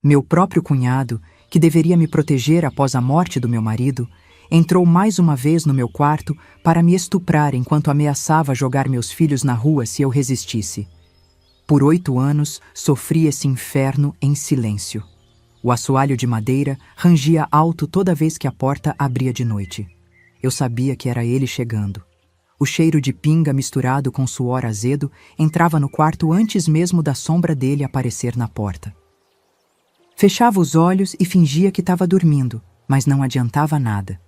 Meu próprio cunhado, que deveria me proteger após a morte do meu marido, entrou mais uma vez no meu quarto para me estuprar enquanto ameaçava jogar meus filhos na rua se eu resistisse. Por 8 anos, sofri esse inferno em silêncio. O assoalho de madeira rangia alto toda vez que a porta abria de noite. Eu sabia que era ele chegando. O cheiro de pinga misturado com suor azedo entrava no quarto antes mesmo da sombra dele aparecer na porta. Fechava os olhos e fingia que estava dormindo, mas não adiantava nada.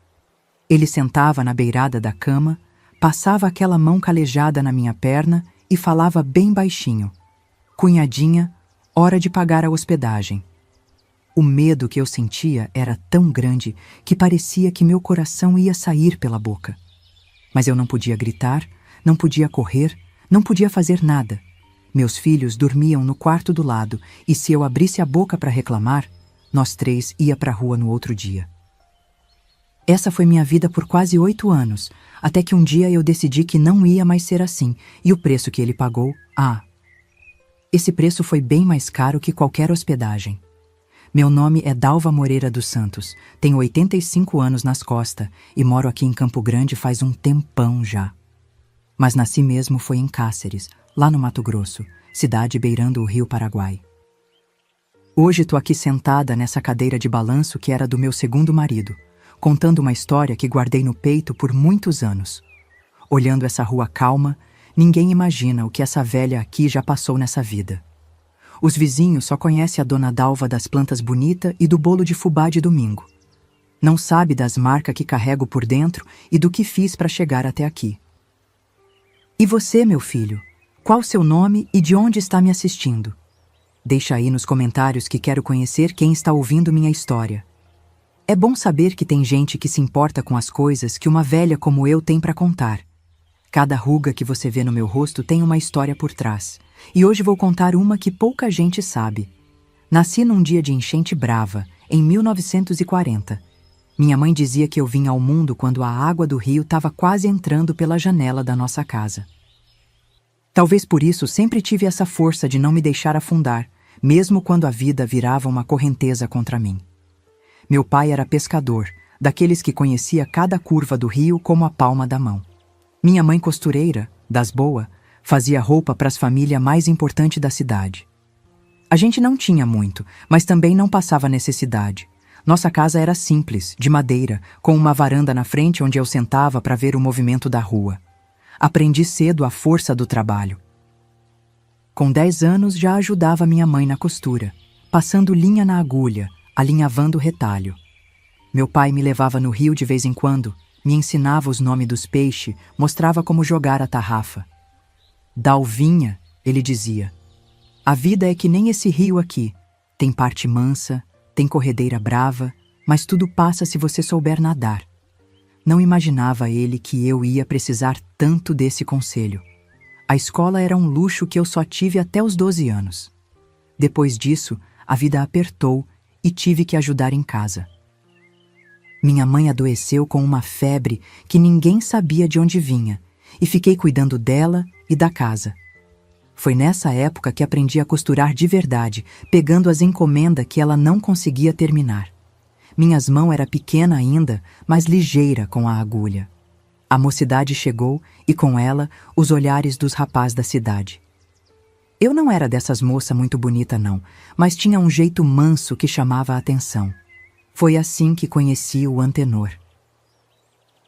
Ele sentava na beirada da cama, passava aquela mão calejada na minha perna e falava bem baixinho: "Cunhadinha, hora de pagar a hospedagem." O medo que eu sentia era tão grande que parecia que meu coração ia sair pela boca. Mas eu não podia gritar, não podia correr, não podia fazer nada. Meus filhos dormiam no quarto do lado e se eu abrisse a boca para reclamar, nós 3 ia para a rua no outro dia. Essa foi minha vida por quase 8 anos, até que um dia eu decidi que não ia mais ser assim, e o preço que ele pagou, esse preço foi bem mais caro que qualquer hospedagem. Meu nome é Dalva Moreira dos Santos, tenho 85 anos nas costas e moro aqui em Campo Grande faz um tempão já. Mas nasci mesmo foi em Cáceres, lá no Mato Grosso, cidade beirando o rio Paraguai. Hoje tô aqui sentada nessa cadeira de balanço que era do meu segundo marido, contando uma história que guardei no peito por muitos anos. Olhando essa rua calma, ninguém imagina o que essa velha aqui já passou nessa vida. Os vizinhos só conhecem a dona Dalva das plantas bonitas e do bolo de fubá de domingo. Não sabe das marcas que carrego por dentro e do que fiz para chegar até aqui. E você, meu filho? Qual seu nome e de onde está me assistindo? Deixa aí nos comentários que quero conhecer quem está ouvindo minha história. É bom saber que tem gente que se importa com as coisas que uma velha como eu tem para contar. Cada ruga que você vê no meu rosto tem uma história por trás. E hoje vou contar uma que pouca gente sabe. Nasci num dia de enchente brava, em 1940. Minha mãe dizia que eu vim ao mundo quando a água do rio estava quase entrando pela janela da nossa casa. Talvez por isso sempre tive essa força de não me deixar afundar, mesmo quando a vida virava uma correnteza contra mim. Meu pai era pescador, daqueles que conhecia cada curva do rio como a palma da mão. Minha mãe costureira, das boas, fazia roupa para as famílias mais importantes da cidade. A gente não tinha muito, mas também não passava necessidade. Nossa casa era simples, de madeira, com uma varanda na frente onde eu sentava para ver o movimento da rua. Aprendi cedo a força do trabalho. Com 10 anos já ajudava minha mãe na costura, passando linha na agulha, alinhavando o retalho. Meu pai me levava no rio de vez em quando, me ensinava os nomes dos peixes, mostrava como jogar a tarrafa. "Dalvinha", ele dizia, "a vida é que nem esse rio aqui. Tem parte mansa, tem corredeira brava, mas tudo passa se você souber nadar." Não imaginava ele que eu ia precisar tanto desse conselho. A escola era um luxo que eu só tive até os 12 anos. Depois disso, a vida apertou e tive que ajudar em casa. Minha mãe adoeceu com uma febre que ninguém sabia de onde vinha, e fiquei cuidando dela e da casa. Foi nessa época que aprendi a costurar de verdade, pegando as encomendas que ela não conseguia terminar. Minhas mãos eram pequenas ainda, mas ligeira com a agulha. A mocidade chegou e com ela os olhares dos rapazes da cidade. Eu não era dessas moças muito bonita não, mas tinha um jeito manso que chamava a atenção. Foi assim que conheci o Antenor.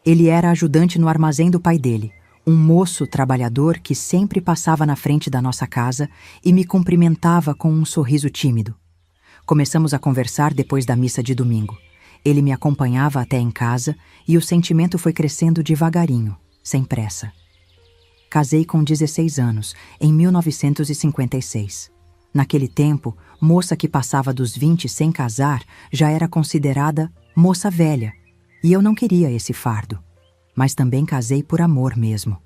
Ele era ajudante no armazém do pai dele, um moço trabalhador que sempre passava na frente da nossa casa e me cumprimentava com um sorriso tímido. Começamos a conversar depois da missa de domingo. Ele me acompanhava até em casa e o sentimento foi crescendo devagarinho, sem pressa. Casei com 16 anos, em 1956. Naquele tempo, moça que passava dos 20 sem casar já era considerada moça velha, e eu não queria esse fardo. Mas também casei por amor mesmo.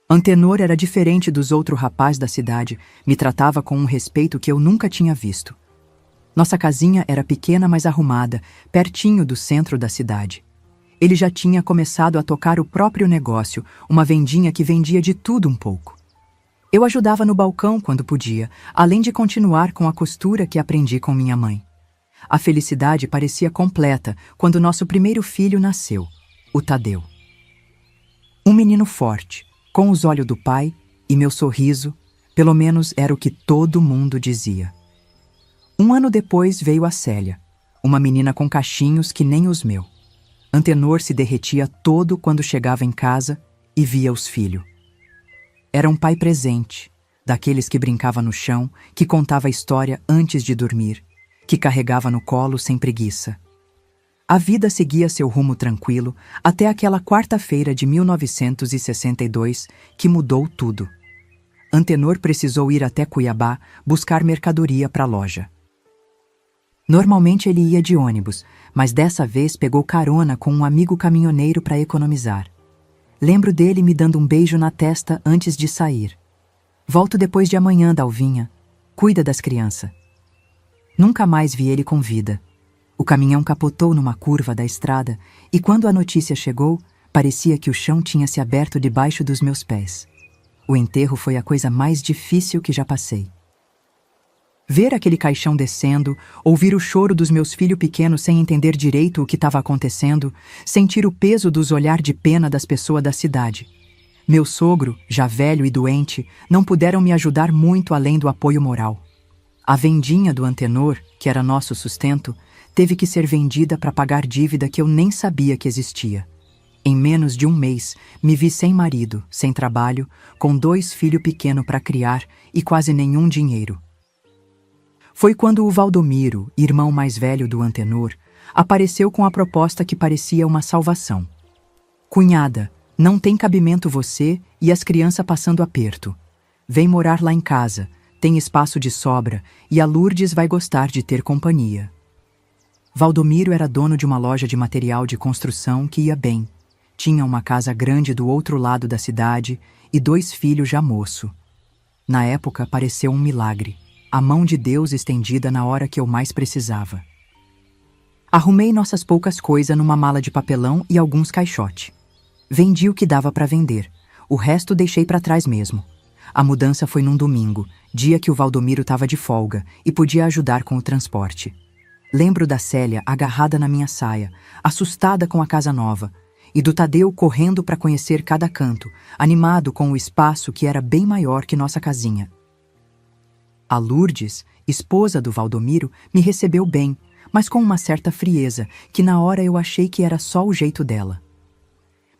Antenor era diferente dos outros rapazes da cidade, me tratava com um respeito que eu nunca tinha visto. Nossa casinha era pequena, mas arrumada, pertinho do centro da cidade. Ele já tinha começado a tocar o próprio negócio, uma vendinha que vendia de tudo um pouco. Eu ajudava no balcão quando podia, além de continuar com a costura que aprendi com minha mãe. A felicidade parecia completa quando nosso primeiro filho nasceu, o Tadeu. Um menino forte, com os olhos do pai e meu sorriso, pelo menos era o que todo mundo dizia. Um ano depois veio a Célia, uma menina com cachinhos que nem os meus. Antenor se derretia todo quando chegava em casa e via os filhos. Era um pai presente, daqueles que brincava no chão, que contava a história antes de dormir, que carregava no colo sem preguiça. A vida seguia seu rumo tranquilo até aquela quarta-feira de 1962 que mudou tudo. Antenor precisou ir até Cuiabá buscar mercadoria para a loja. Normalmente ele ia de ônibus, mas dessa vez pegou carona com um amigo caminhoneiro para economizar. Lembro dele me dando um beijo na testa antes de sair. Volto depois de amanhã, Dalvinha. Cuida das crianças. Nunca mais vi ele com vida. O caminhão capotou numa curva da estrada e quando a notícia chegou, parecia que o chão tinha se aberto debaixo dos meus pés. O enterro foi a coisa mais difícil que já passei. Ver aquele caixão descendo, ouvir o choro dos meus filhos pequenos sem entender direito o que estava acontecendo, sentir o peso dos olhares de pena das pessoas da cidade. Meu sogro, já velho e doente, não puderam me ajudar muito além do apoio moral. A vendinha do Antenor, que era nosso sustento, teve que ser vendida para pagar dívida que eu nem sabia que existia. Em menos de um mês, me vi sem marido, sem trabalho, com 2 filhos pequenos para criar e quase nenhum dinheiro. Foi quando o Valdomiro, irmão mais velho do Antenor, apareceu com a proposta que parecia uma salvação. Cunhada, não tem cabimento você e as crianças passando aperto. Vem morar lá em casa, tem espaço de sobra e a Lourdes vai gostar de ter companhia. Valdomiro era dono de uma loja de material de construção que ia bem. Tinha uma casa grande do outro lado da cidade e 2 filhos já moço. Na época pareceu um milagre. A mão de Deus estendida na hora que eu mais precisava. Arrumei nossas poucas coisas numa mala de papelão e alguns caixotes. Vendi o que dava para vender. O resto deixei para trás mesmo. A mudança foi num domingo, dia que o Valdomiro estava de folga e podia ajudar com o transporte. Lembro da Célia agarrada na minha saia, assustada com a casa nova, e do Tadeu correndo para conhecer cada canto, animado com o espaço que era bem maior que nossa casinha. A Lourdes, esposa do Valdomiro, me recebeu bem, mas com uma certa frieza, que na hora eu achei que era só o jeito dela.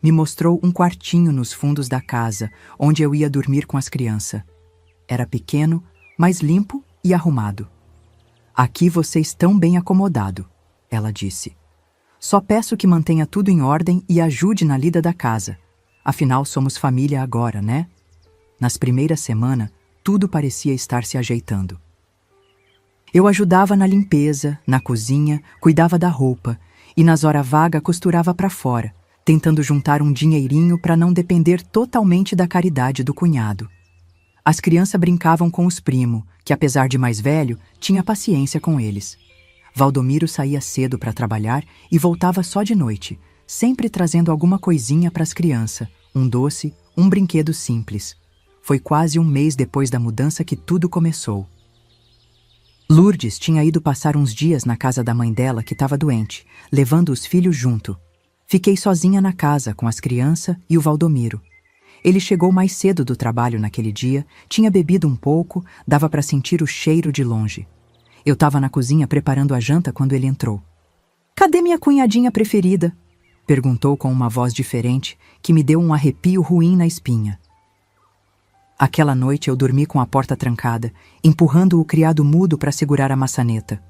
Me mostrou um quartinho nos fundos da casa, onde eu ia dormir com as crianças. Era pequeno, mas limpo e arrumado. Aqui vocês estão bem acomodados, ela disse. Só peço que mantenha tudo em ordem e ajude na lida da casa. Afinal, somos família agora, né? Nas primeiras semanas, tudo parecia estar se ajeitando. Eu ajudava na limpeza, na cozinha, cuidava da roupa e nas horas vagas costurava para fora, tentando juntar um dinheirinho para não depender totalmente da caridade do cunhado. As crianças brincavam com os primos, que apesar de mais velho, tinha paciência com eles. Valdomiro saía cedo para trabalhar e voltava só de noite, sempre trazendo alguma coisinha para as crianças, um doce, um brinquedo simples. Foi quase um mês depois da mudança que tudo começou. Lourdes tinha ido passar uns dias na casa da mãe dela que estava doente, levando os filhos junto. Fiquei sozinha na casa com as crianças e o Valdomiro. Ele chegou mais cedo do trabalho naquele dia, tinha bebido um pouco, dava para sentir o cheiro de longe. Eu estava na cozinha preparando a janta quando ele entrou. "Cadê minha cunhadinha preferida?" perguntou com uma voz diferente que me deu um arrepio ruim na espinha. Aquela noite eu dormi com a porta trancada, empurrando o criado mudo para segurar a maçaneta.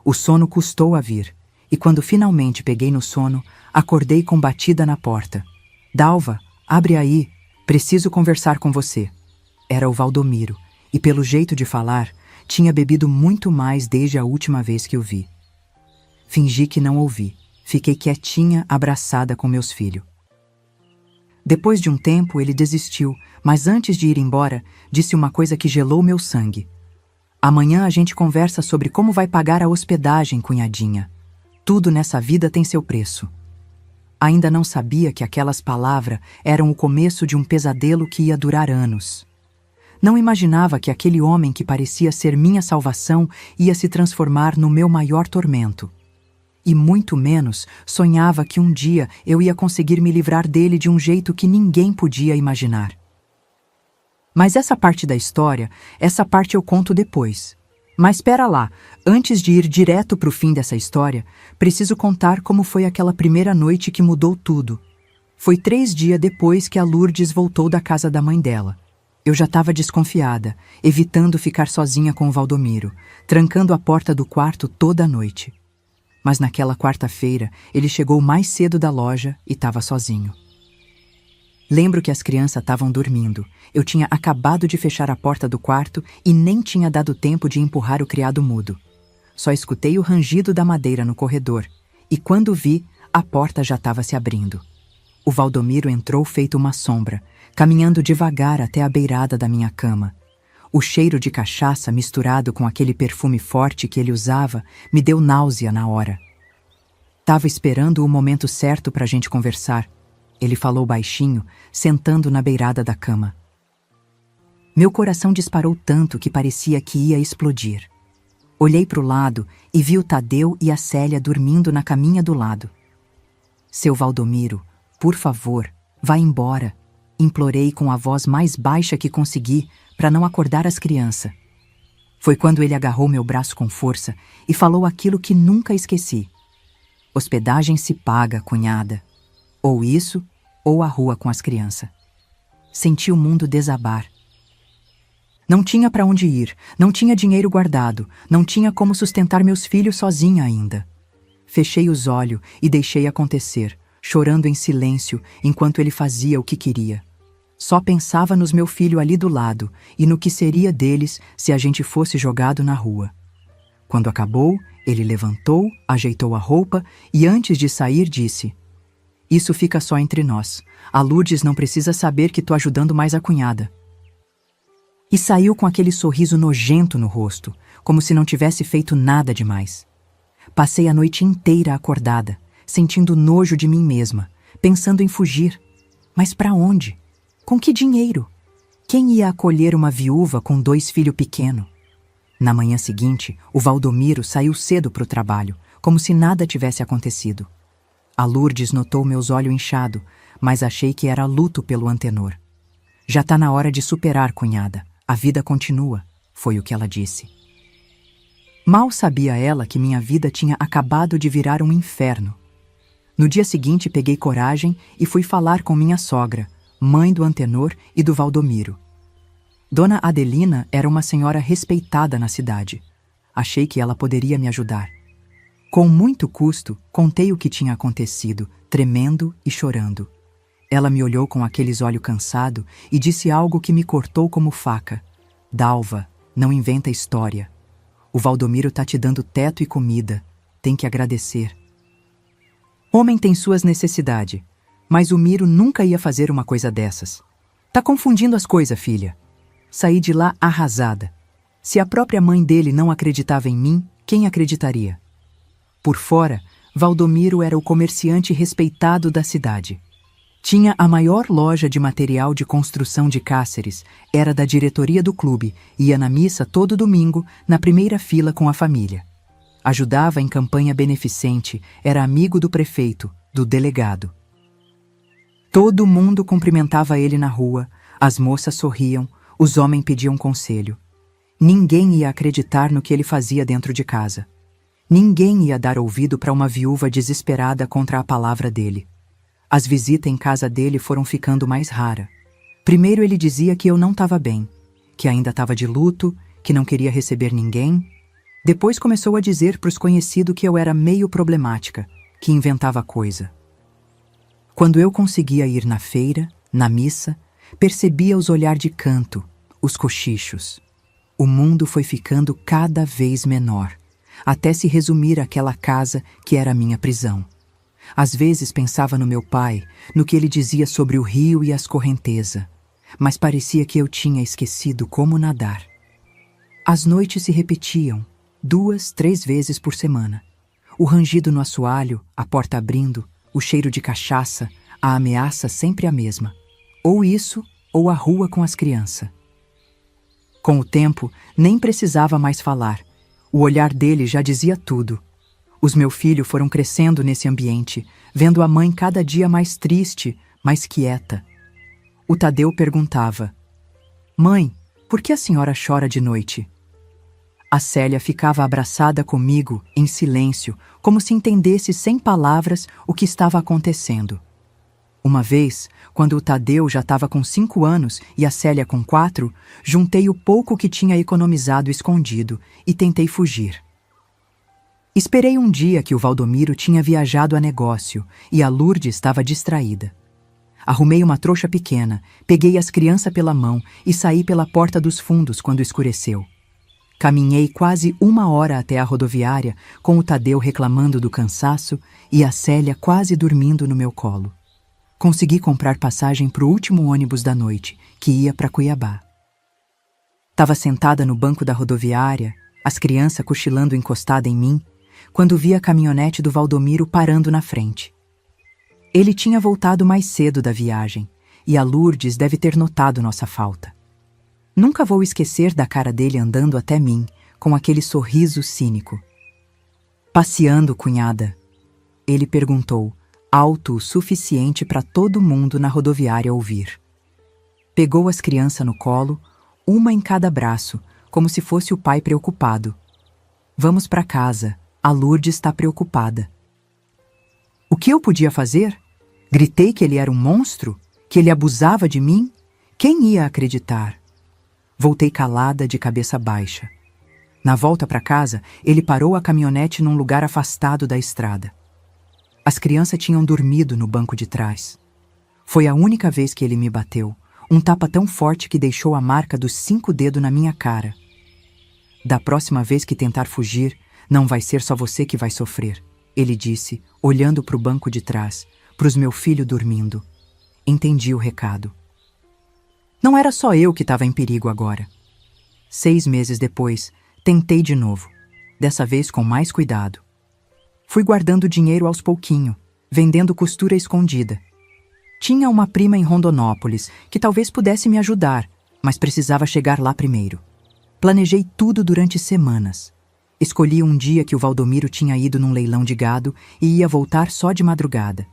O sono custou a vir, e quando finalmente peguei no sono, acordei com batida na porta. "Dalva, abre aí, preciso conversar com você." Era o Valdomiro, e pelo jeito de falar, tinha bebido muito mais desde a última vez que o vi. Fingi que não ouvi, fiquei quietinha, abraçada com meus filhos. Depois de um tempo, ele desistiu, mas antes de ir embora, disse uma coisa que gelou meu sangue. "Amanhã a gente conversa sobre como vai pagar a hospedagem, cunhadinha. Tudo nessa vida tem seu preço." Ainda não sabia que aquelas palavras eram o começo de um pesadelo que ia durar anos. Não imaginava que aquele homem que parecia ser minha salvação ia se transformar no meu maior tormento. E muito menos sonhava que um dia eu ia conseguir me livrar dele de um jeito que ninguém podia imaginar. Mas essa parte da história, essa parte eu conto depois. Mas espera lá, antes de ir direto para o fim dessa história, preciso contar como foi aquela primeira noite que mudou tudo. Foi 3 dias depois que a Lourdes voltou da casa da mãe dela. Eu já estava desconfiada, evitando ficar sozinha com o Valdomiro, trancando a porta do quarto toda a noite. Mas naquela quarta-feira, ele chegou mais cedo da loja e estava sozinho. Lembro que as crianças estavam dormindo. Eu tinha acabado de fechar a porta do quarto e nem tinha dado tempo de empurrar o criado mudo. Só escutei o rangido da madeira no corredor, e quando vi, a porta já estava se abrindo. O Valdomiro entrou feito uma sombra, caminhando devagar até a beirada da minha cama. O cheiro de cachaça misturado com aquele perfume forte que ele usava me deu náusea na hora. Tava esperando o momento certo para a gente conversar. Ele falou baixinho, sentando na beirada da cama. Meu coração disparou tanto que parecia que ia explodir. Olhei para o lado e vi o Tadeu e a Célia dormindo na caminha do lado. Seu Valdomiro, por favor, vá embora, implorei com a voz mais baixa que consegui para não acordar as crianças. Foi quando ele agarrou meu braço com força e falou aquilo que nunca esqueci. Hospedagem se paga, cunhada. Ou isso, ou a rua com as crianças. Senti o mundo desabar. Não tinha para onde ir, não tinha dinheiro guardado, não tinha como sustentar meus filhos sozinha ainda. Fechei os olhos e deixei acontecer, chorando em silêncio enquanto ele fazia o que queria. Só pensava nos meu filho ali do lado e no que seria deles se a gente fosse jogado na rua. Quando acabou, ele levantou, ajeitou a roupa e antes de sair disse: "Isso fica só entre nós. A Lourdes não precisa saber que tô ajudando mais a cunhada." E saiu com aquele sorriso nojento no rosto, como se não tivesse feito nada demais. Passei a noite inteira acordada, sentindo nojo de mim mesma, pensando em fugir. Mas para onde? Com que dinheiro? Quem ia acolher uma viúva com 2 filhos pequenos? Na manhã seguinte, o Valdomiro saiu cedo para o trabalho, como se nada tivesse acontecido. A Lourdes notou meus olhos inchados, mas achei que era luto pelo Antenor. "Já tá na hora de superar, cunhada. A vida continua", foi o que ela disse. Mal sabia ela que minha vida tinha acabado de virar um inferno. No dia seguinte peguei coragem e fui falar com minha sogra, mãe do Antenor e do Valdomiro. Dona Adelina era uma senhora respeitada na cidade. Achei que ela poderia me ajudar. Com muito custo, contei o que tinha acontecido, tremendo e chorando. Ela me olhou com aqueles olhos cansados e disse algo que me cortou como faca. "Dalva, não inventa história. O Valdomiro tá te dando teto e comida. Tem que agradecer. Homem tem suas necessidades, mas o Miro nunca ia fazer uma coisa dessas. Tá confundindo as coisas, filha." Saí de lá arrasada. Se a própria mãe dele não acreditava em mim, quem acreditaria? Por fora, Valdomiro era o comerciante respeitado da cidade. Tinha a maior loja de material de construção de Cáceres, era da diretoria do clube, ia na missa todo domingo, na primeira fila com a família. Ajudava em campanha beneficente, era amigo do prefeito, do delegado. Todo mundo cumprimentava ele na rua, as moças sorriam, os homens pediam conselho. Ninguém ia acreditar no que ele fazia dentro de casa. Ninguém ia dar ouvido para uma viúva desesperada contra a palavra dele. As visitas em casa dele foram ficando mais raras. Primeiro ele dizia que eu não estava bem, que ainda estava de luto, que não queria receber ninguém. Depois começou a dizer para os conhecidos que eu era meio problemática, que inventava coisa. Quando eu conseguia ir na feira, na missa, percebia os olhares de canto, os cochichos. O mundo foi ficando cada vez menor, até se resumir àquela casa que era a minha prisão. Às vezes pensava no meu pai, no que ele dizia sobre o rio e as correntezas, mas parecia que eu tinha esquecido como nadar. As noites se repetiam, 2, 3 vezes por semana. O rangido no assoalho, a porta abrindo, o cheiro de cachaça, a ameaça sempre a mesma. Ou isso, ou a rua com as crianças. Com o tempo, nem precisava mais falar. O olhar dele já dizia tudo. Os meus filhos foram crescendo nesse ambiente, vendo a mãe cada dia mais triste, mais quieta. O Tadeu perguntava: "Mãe, por que a senhora chora de noite?" A Célia ficava abraçada comigo, em silêncio, como se entendesse sem palavras o que estava acontecendo. Uma vez, quando o Tadeu já estava com 5 anos e a Célia com 4, juntei o pouco que tinha economizado escondido e tentei fugir. Esperei um dia que o Valdomiro tinha viajado a negócio e a Lourdes estava distraída. Arrumei uma trouxa pequena, peguei as crianças pela mão e saí pela porta dos fundos quando escureceu. Caminhei quase 1 hora até a rodoviária, com o Tadeu reclamando do cansaço e a Célia quase dormindo no meu colo. Consegui comprar passagem para o último ônibus da noite, que ia para Cuiabá. Estava sentada no banco da rodoviária, as crianças cochilando encostada em mim, quando vi a caminhonete do Valdomiro parando na frente. Ele tinha voltado mais cedo da viagem, e a Lourdes deve ter notado nossa falta. Nunca vou esquecer da cara dele andando até mim, com aquele sorriso cínico. "Passeando, cunhada?" Ele perguntou, alto o suficiente para todo mundo na rodoviária ouvir. Pegou as crianças no colo, uma em cada braço, como se fosse o pai preocupado. "Vamos para casa, a Lourdes está preocupada." O que eu podia fazer? Gritei que ele era um monstro? Que ele abusava de mim? Quem ia acreditar? Voltei calada, de cabeça baixa. Na volta para casa, ele parou a caminhonete num lugar afastado da estrada. As crianças tinham dormido no banco de trás. Foi a única vez que ele me bateu, um tapa tão forte que deixou a marca dos 5 dedos na minha cara. "Da próxima vez que tentar fugir, não vai ser só você que vai sofrer", ele disse, olhando para o banco de trás, para os meus filhos dormindo. Entendi o recado. Não era só eu que estava em perigo agora. 6 meses depois, tentei de novo, dessa vez com mais cuidado. Fui guardando dinheiro aos pouquinhos, vendendo costura escondida. Tinha uma prima em Rondonópolis que talvez pudesse me ajudar, mas precisava chegar lá primeiro. Planejei tudo durante semanas. Escolhi um dia que o Valdomiro tinha ido num leilão de gado e ia voltar só de madrugada.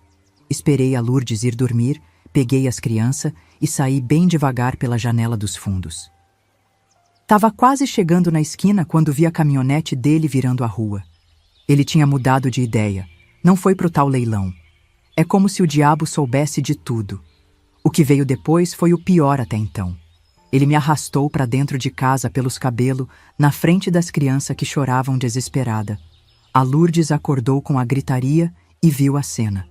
Esperei a Lourdes ir dormir, peguei as crianças e saí bem devagar pela janela dos fundos. Tava quase chegando na esquina quando vi a caminhonete dele virando a rua. Ele tinha mudado de ideia. Não foi pro tal leilão. É como se o diabo soubesse de tudo. O que veio depois foi o pior até então. Ele me arrastou para dentro de casa pelos cabelos, na frente das crianças que choravam desesperada. A Lourdes acordou com a gritaria e viu a cena.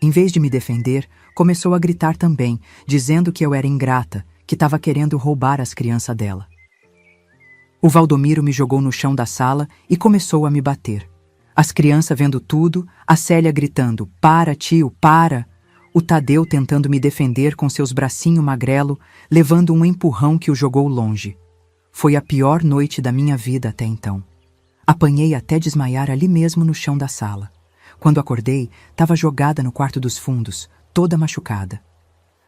Em vez de me defender, começou a gritar também, dizendo que eu era ingrata, que estava querendo roubar as crianças dela. O Valdomiro me jogou no chão da sala e começou a me bater. As crianças vendo tudo, a Célia gritando: "Para, tio, para!" O Tadeu tentando me defender com seus bracinhos magrelo, levando um empurrão que o jogou longe. Foi a pior noite da minha vida até então. Apanhei até desmaiar ali mesmo no chão da sala. Quando acordei, estava jogada no quarto dos fundos, toda machucada.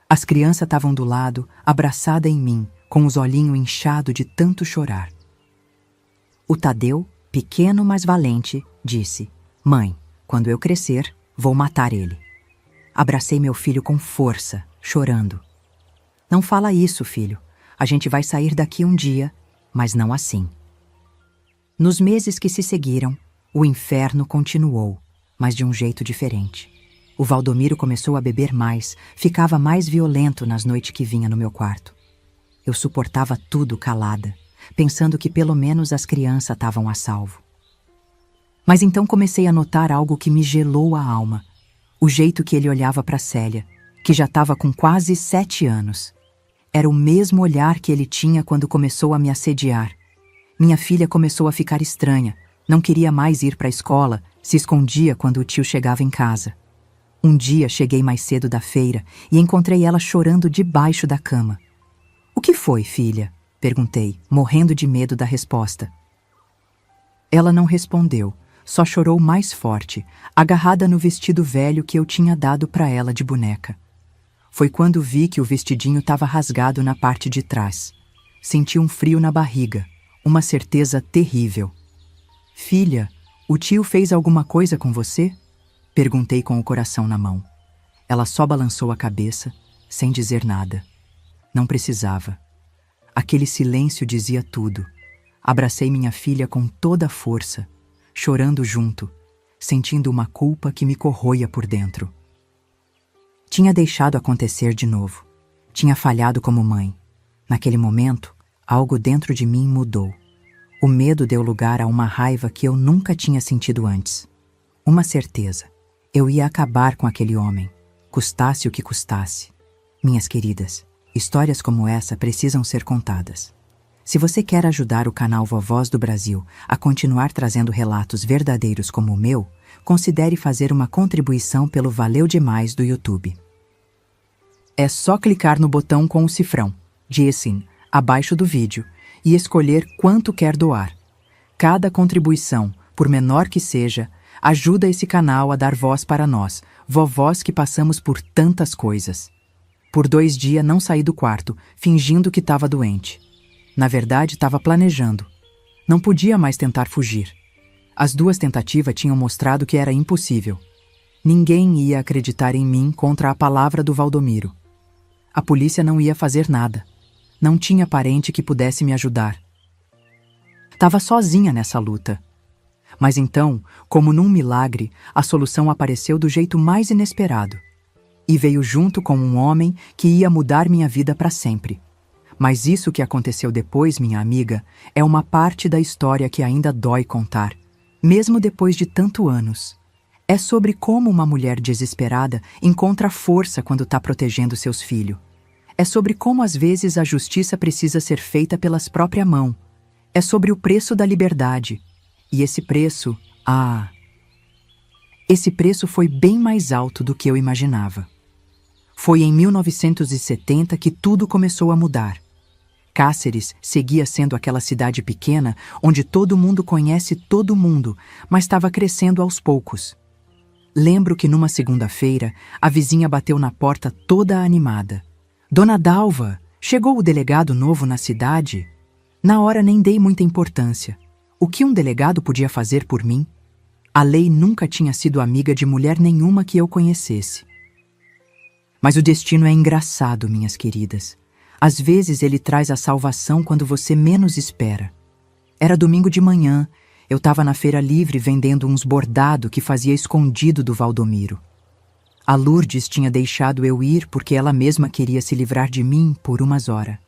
As crianças estavam do lado, abraçada em mim, com os olhinhos inchados de tanto chorar. O Tadeu, pequeno mas valente, disse: "Mãe, quando eu crescer, vou matar ele." Abracei meu filho com força, chorando. "Não fala isso, filho. A gente vai sair daqui um dia, mas não assim." Nos meses que se seguiram, o inferno continuou, mas de um jeito diferente. O Valdomiro começou a beber mais, ficava mais violento nas noites que vinha no meu quarto. Eu suportava tudo calada, pensando que pelo menos as crianças estavam a salvo. Mas então comecei a notar algo que me gelou a alma. O jeito que ele olhava para Célia, que já estava com quase 7 anos. Era o mesmo olhar que ele tinha quando começou a me assediar. Minha filha começou a ficar estranha, não queria mais ir para a escola, se escondia quando o tio chegava em casa. Um dia cheguei mais cedo da feira e encontrei ela chorando debaixo da cama. "O que foi, filha?" perguntei, morrendo de medo da resposta. Ela não respondeu, só chorou mais forte, agarrada no vestido velho que eu tinha dado para ela de boneca. Foi quando vi que o vestidinho estava rasgado na parte de trás. senti um frio na barriga, uma certeza terrível. Filha, o tio fez alguma coisa com você? Perguntei com o coração na mão. Ela só balançou a cabeça, sem dizer nada. Não precisava. Aquele silêncio dizia tudo. Abracei minha filha com toda a força, chorando junto, sentindo uma culpa que me corroía por dentro. Tinha deixado acontecer de novo. Tinha falhado como mãe. Naquele momento, algo dentro de mim mudou. O medo deu lugar a uma raiva que eu nunca tinha sentido antes. Uma certeza. Eu ia acabar com aquele homem, custasse o que custasse. Minhas queridas, histórias como essa precisam ser contadas. Se você quer ajudar o canal Vovós do Brasil a continuar trazendo relatos verdadeiros como o meu, considere fazer uma contribuição pelo Valeu Demais do YouTube. É só clicar no botão com o cifrão, Jessin, abaixo do vídeo, e escolher quanto quer doar. Cada contribuição, por menor que seja, ajuda esse canal a dar voz para nós, vovós que passamos por tantas coisas. Por 2 dias não saí do quarto, fingindo que estava doente. Na verdade, estava planejando. Não podia mais tentar fugir. As 2 tentativas tinham mostrado que era impossível. Ninguém ia acreditar em mim contra a palavra do Valdomiro. A polícia não ia fazer nada. Não tinha parente que pudesse me ajudar. Estava sozinha nessa luta. Mas então, como num milagre, a solução apareceu do jeito mais inesperado. E veio junto com um homem que ia mudar minha vida para sempre. Mas isso que aconteceu depois, minha amiga, é uma parte da história que ainda dói contar, mesmo depois de tantos anos. É sobre como uma mulher desesperada encontra força quando está protegendo seus filhos. É sobre como às vezes a justiça precisa ser feita pelas próprias mãos. É sobre o preço da liberdade. E esse preço, esse preço foi bem mais alto do que eu imaginava. Foi em 1970 que tudo começou a mudar. Cáceres seguia sendo aquela cidade pequena onde todo mundo conhece todo mundo, mas estava crescendo aos poucos. Lembro que numa segunda-feira, a vizinha bateu na porta toda animada. Dona Dalva, chegou o delegado novo na cidade? Na hora nem dei muita importância. O que um delegado podia fazer por mim? A lei nunca tinha sido amiga de mulher nenhuma que eu conhecesse. Mas o destino é engraçado, minhas queridas. Às vezes ele traz a salvação quando você menos espera. Era domingo de manhã, eu estava na feira livre vendendo uns bordados que fazia escondido do Valdomiro. A Lourdes tinha deixado eu ir porque ela mesma queria se livrar de mim por umas horas.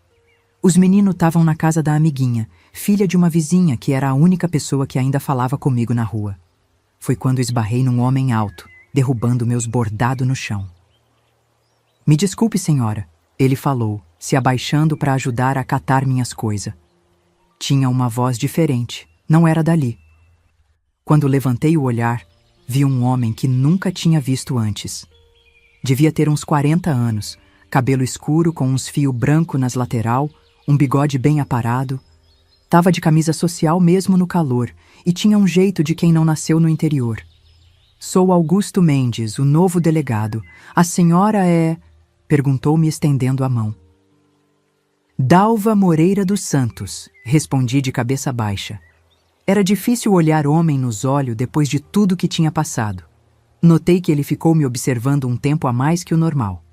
Os meninos estavam na casa da amiguinha, filha de uma vizinha que era a única pessoa que ainda falava comigo na rua. Foi quando esbarrei num homem alto, derrubando meus bordados no chão. Me desculpe, senhora, ele falou, se abaixando para ajudar a catar minhas coisas. Tinha uma voz diferente, não era dali. Quando levantei o olhar, vi um homem que nunca tinha visto antes. Devia ter uns 40 anos, cabelo escuro com uns fios brancos nas lateral, um bigode bem aparado. Tava de camisa social mesmo no calor e tinha um jeito de quem não nasceu no interior. Sou Augusto Mendes, o novo delegado. A senhora é... Perguntou-me estendendo a mão. Dalva Moreira dos Santos, respondi de cabeça baixa. Era difícil olhar homem nos olhos depois de tudo que tinha passado. Notei que ele ficou me observando um tempo a mais que o normal.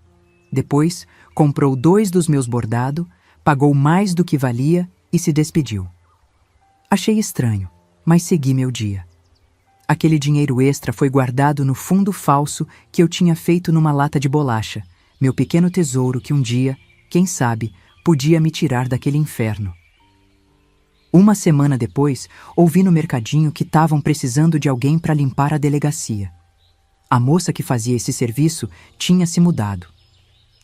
Depois, comprou 2 dos meus bordados, pagou mais do que valia e se despediu. Achei estranho, mas segui meu dia. Aquele dinheiro extra foi guardado no fundo falso que eu tinha feito numa lata de bolacha, meu pequeno tesouro que um dia, quem sabe, podia me tirar daquele inferno. Uma semana depois, ouvi no mercadinho que estavam precisando de alguém para limpar a delegacia. A moça que fazia esse serviço tinha se mudado.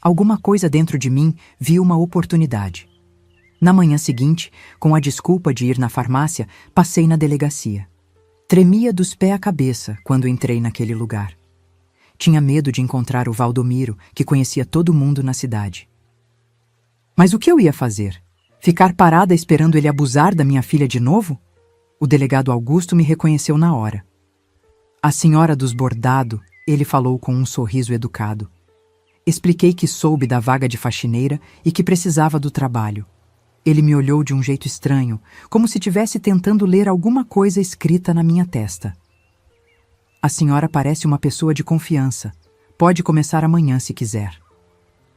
Alguma coisa dentro de mim viu uma oportunidade. Na manhã seguinte, com a desculpa de ir na farmácia, passei na delegacia. Tremia dos pés à cabeça quando entrei naquele lugar. Tinha medo de encontrar o Valdomiro, que conhecia todo mundo na cidade. Mas o que eu ia fazer? Ficar parada esperando ele abusar da minha filha de novo? O delegado Augusto me reconheceu na hora. A senhora dos bordados, ele falou com um sorriso educado. Expliquei que soube da vaga de faxineira e que precisava do trabalho. Ele me olhou de um jeito estranho, como se estivesse tentando ler alguma coisa escrita na minha testa. A senhora parece uma pessoa de confiança. Pode começar amanhã se quiser.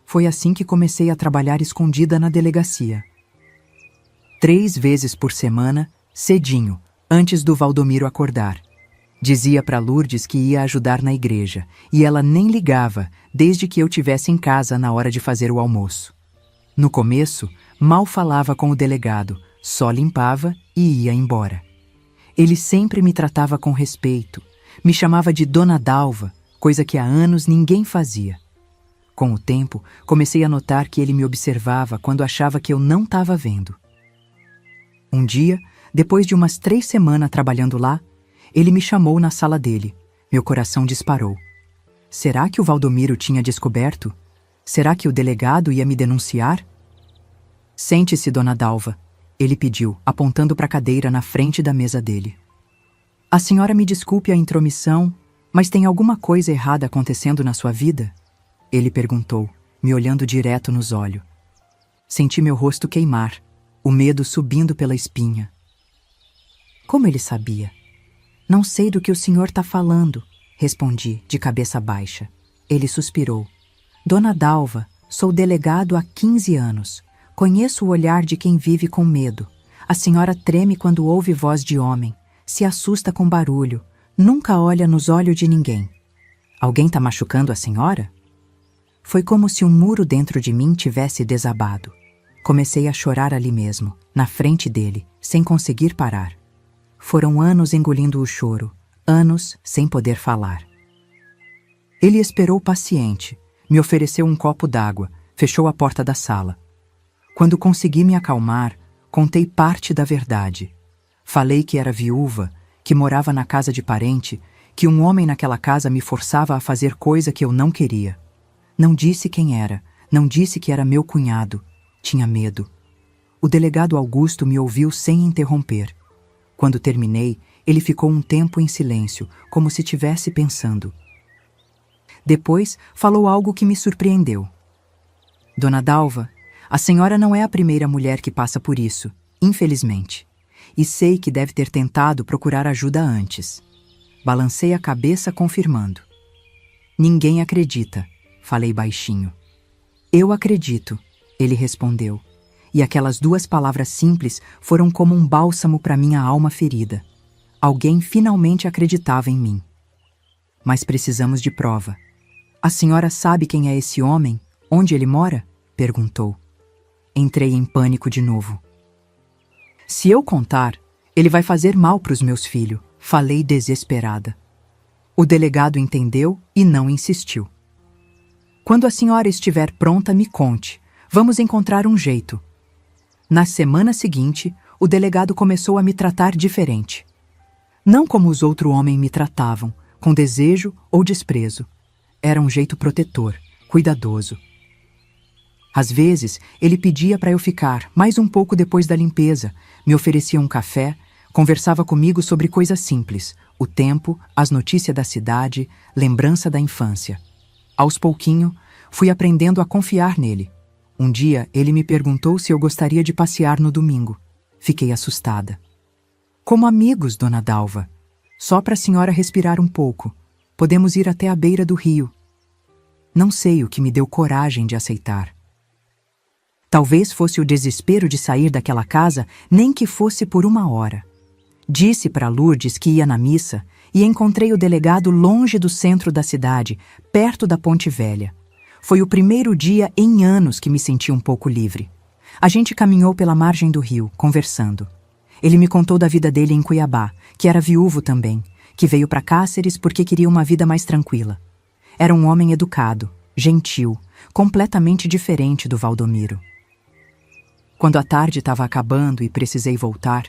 Foi assim que comecei a trabalhar escondida na delegacia. 3 vezes por semana, cedinho, antes do Valdomiro acordar. Dizia para Lourdes que ia ajudar na igreja, e ela nem ligava, desde que eu tivesse em casa na hora de fazer o almoço. No começo, mal falava com o delegado, só limpava e ia embora. Ele sempre me tratava com respeito, me chamava de Dona Dalva, coisa que há anos ninguém fazia. Com o tempo, comecei a notar que ele me observava quando achava que eu não estava vendo. Um dia, depois de umas 3 semanas trabalhando lá, ele me chamou na sala dele. Meu coração disparou. Será que o Valdomiro tinha descoberto? Será que o delegado ia me denunciar? Sente-se, Dona Dalva, ele pediu, apontando para a cadeira na frente da mesa dele. A senhora me desculpe a intromissão, mas tem alguma coisa errada acontecendo na sua vida? Ele perguntou, me olhando direto nos olhos. Senti meu rosto queimar, o medo subindo pela espinha. Como ele sabia? Não sei do que o senhor está falando, respondi, de cabeça baixa. Ele suspirou. Dona Dalva, sou delegado há 15 anos. Conheço o olhar de quem vive com medo. A senhora treme quando ouve voz de homem, se assusta com barulho, nunca olha nos olhos de ninguém. Alguém está machucando a senhora? Foi como se um muro dentro de mim tivesse desabado. Comecei a chorar ali mesmo, na frente dele, sem conseguir parar. Foram anos engolindo o choro, anos sem poder falar. Ele esperou paciente, me ofereceu um copo d'água, fechou a porta da sala. Quando consegui me acalmar, contei parte da verdade. Falei que era viúva, que morava na casa de parente, que um homem naquela casa me forçava a fazer coisa que eu não queria. Não disse quem era, não disse que era meu cunhado. Tinha medo. O delegado Augusto me ouviu sem interromper. Quando terminei, ele ficou um tempo em silêncio, como se estivesse pensando. Depois, falou algo que me surpreendeu. Dona Dalva, a senhora não é a primeira mulher que passa por isso, infelizmente. E sei que deve ter tentado procurar ajuda antes. Balancei a cabeça confirmando. Ninguém acredita, falei baixinho. Eu acredito, ele respondeu. E aquelas 2 palavras simples foram como um bálsamo para minha alma ferida. Alguém finalmente acreditava em mim. Mas precisamos de prova. A senhora sabe quem é esse homem? Onde ele mora? Perguntou. Entrei em pânico de novo. Se eu contar, ele vai fazer mal para os meus filhos, falei desesperada. O delegado entendeu e não insistiu. Quando a senhora estiver pronta, me conte. Vamos encontrar um jeito. Na semana seguinte, o delegado começou a me tratar diferente. Não como os outros homens me tratavam, com desejo ou desprezo. Era um jeito protetor, cuidadoso. Às vezes, ele pedia para eu ficar mais um pouco depois da limpeza, me oferecia um café, conversava comigo sobre coisas simples, o tempo, as notícias da cidade, lembrança da infância. Aos pouquinho, fui aprendendo a confiar nele. Um dia, ele me perguntou se eu gostaria de passear no domingo. Fiquei assustada. Como amigos, Dona Dalva. Só para a senhora respirar um pouco. Podemos ir até a beira do rio. Não sei o que me deu coragem de aceitar. Talvez fosse o desespero de sair daquela casa, nem que fosse por 1 hora. Disse para Lourdes que ia na missa e encontrei o delegado longe do centro da cidade, perto da Ponte Velha. Foi o primeiro dia em anos que me senti um pouco livre. A gente caminhou pela margem do rio, conversando. Ele me contou da vida dele em Cuiabá, que era viúvo também, que veio para Cáceres porque queria uma vida mais tranquila. Era um homem educado, gentil, completamente diferente do Valdomiro. Quando a tarde estava acabando e precisei voltar,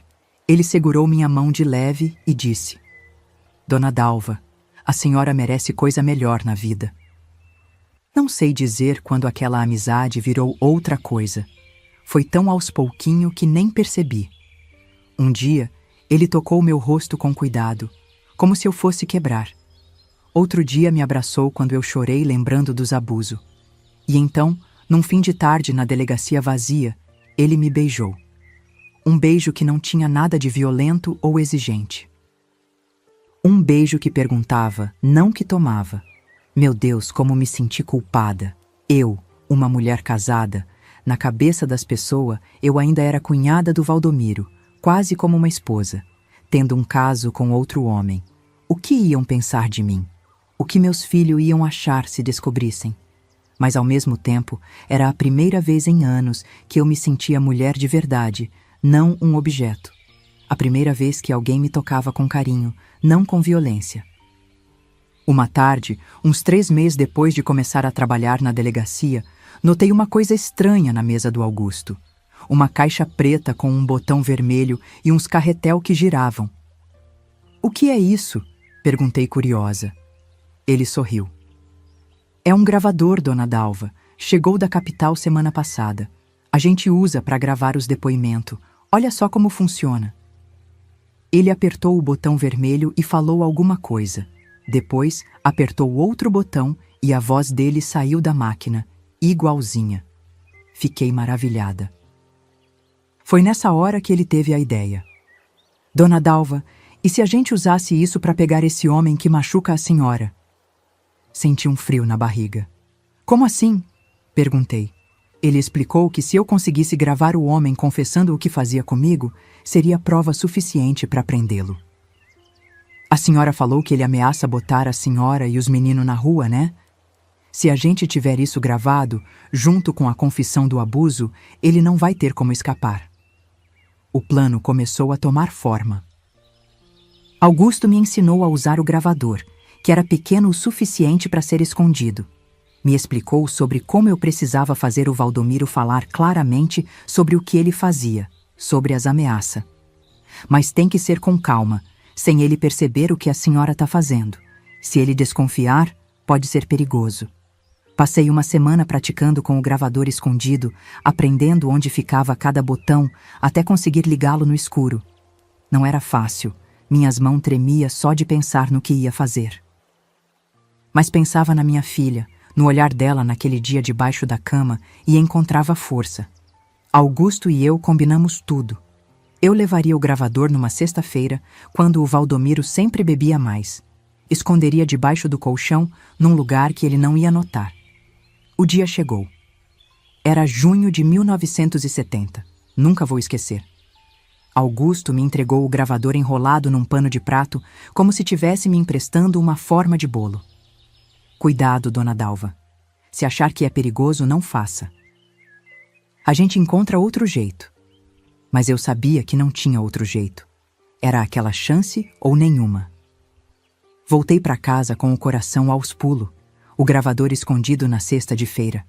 ele segurou minha mão de leve e disse: Dona Dalva, a senhora merece coisa melhor na vida. Não sei dizer quando aquela amizade virou outra coisa. Foi tão aos pouquinho que nem percebi. Um dia, ele tocou meu rosto com cuidado, como se eu fosse quebrar. Outro dia me abraçou quando eu chorei lembrando dos abusos. E então, num fim de tarde na delegacia vazia, Ele me beijou. Um beijo que não tinha nada de violento ou exigente. Um beijo que perguntava, não que tomava. Meu Deus, como me senti culpada. Eu, uma mulher casada, na cabeça das pessoas, eu ainda era cunhada do Valdomiro, quase como uma esposa, tendo um caso com outro homem. O que iam pensar de mim? O que meus filhos iam achar se descobrissem? Mas ao mesmo tempo, era a primeira vez em anos que eu me sentia mulher de verdade, não um objeto. A primeira vez que alguém me tocava com carinho, não com violência. Uma tarde, uns 3 meses depois de começar a trabalhar na delegacia, notei uma coisa estranha na mesa do Augusto. Uma caixa preta com um botão vermelho e uns carretel que giravam. "O que é isso?" perguntei curiosa. Ele sorriu. "É um gravador, dona Dalva. Chegou da capital semana passada. A gente usa para gravar os depoimentos. Olha só como funciona." Ele apertou o botão vermelho e falou alguma coisa. Depois, apertou outro botão e a voz dele saiu da máquina, igualzinha. Fiquei maravilhada. Foi nessa hora que ele teve a ideia. "Dona Dalva, e se a gente usasse isso para pegar esse homem que machuca a senhora?" Senti um frio na barriga. "Como assim?" perguntei. Ele explicou que se eu conseguisse gravar o homem confessando o que fazia comigo, seria prova suficiente para prendê-lo. "A senhora falou que ele ameaça botar a senhora e os meninos na rua, né? Se a gente tiver isso gravado, junto com a confissão do abuso, ele não vai ter como escapar." O plano começou a tomar forma. Augusto me ensinou a usar o gravador, que era pequeno o suficiente para ser escondido. Me explicou sobre como eu precisava fazer o Valdomiro falar claramente sobre o que ele fazia, sobre as ameaças. Mas tem que ser com calma, sem ele perceber o que a senhora está fazendo. Se ele desconfiar, pode ser perigoso. Passei uma semana praticando com o gravador escondido, aprendendo onde ficava cada botão, até conseguir ligá-lo no escuro. Não era fácil, minhas mãos tremiam só de pensar no que ia fazer. Mas pensava na minha filha, no olhar dela naquele dia debaixo da cama, e encontrava força. Augusto e eu combinamos tudo. Eu levaria o gravador numa sexta-feira, quando o Valdomiro sempre bebia mais. Esconderia debaixo do colchão, num lugar que ele não ia notar. O dia chegou. Era junho de 1970. Nunca vou esquecer. Augusto me entregou o gravador enrolado num pano de prato, como se tivesse me emprestando uma forma de bolo. "Cuidado, dona Dalva. Se achar que é perigoso, não faça. A gente encontra outro jeito." Mas eu sabia que não tinha outro jeito. Era aquela chance ou nenhuma. Voltei para casa com o coração aos pulos, o gravador escondido na cesta de feira.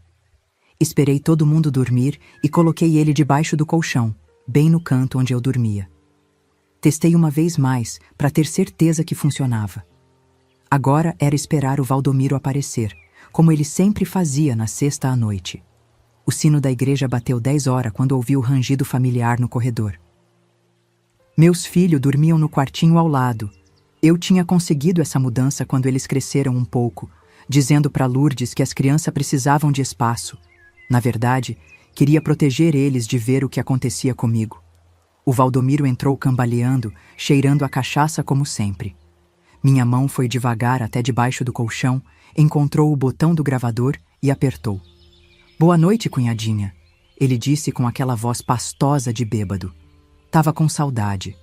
Esperei todo mundo dormir e coloquei ele debaixo do colchão, bem no canto onde eu dormia. Testei uma vez mais, para ter certeza que funcionava. Agora era esperar o Valdomiro aparecer, como ele sempre fazia na sexta à noite. O sino da igreja bateu 10 horas quando ouvi o rangido familiar no corredor. Meus filhos dormiam no quartinho ao lado. Eu tinha conseguido essa mudança quando eles cresceram um pouco, dizendo para Lourdes que as crianças precisavam de espaço. Na verdade, queria proteger eles de ver o que acontecia comigo. O Valdomiro entrou cambaleando, cheirando a cachaça como sempre. Minha mão foi devagar até debaixo do colchão, encontrou o botão do gravador e apertou. "Boa noite, cunhadinha", ele disse com aquela voz pastosa de bêbado. Tava com saudade.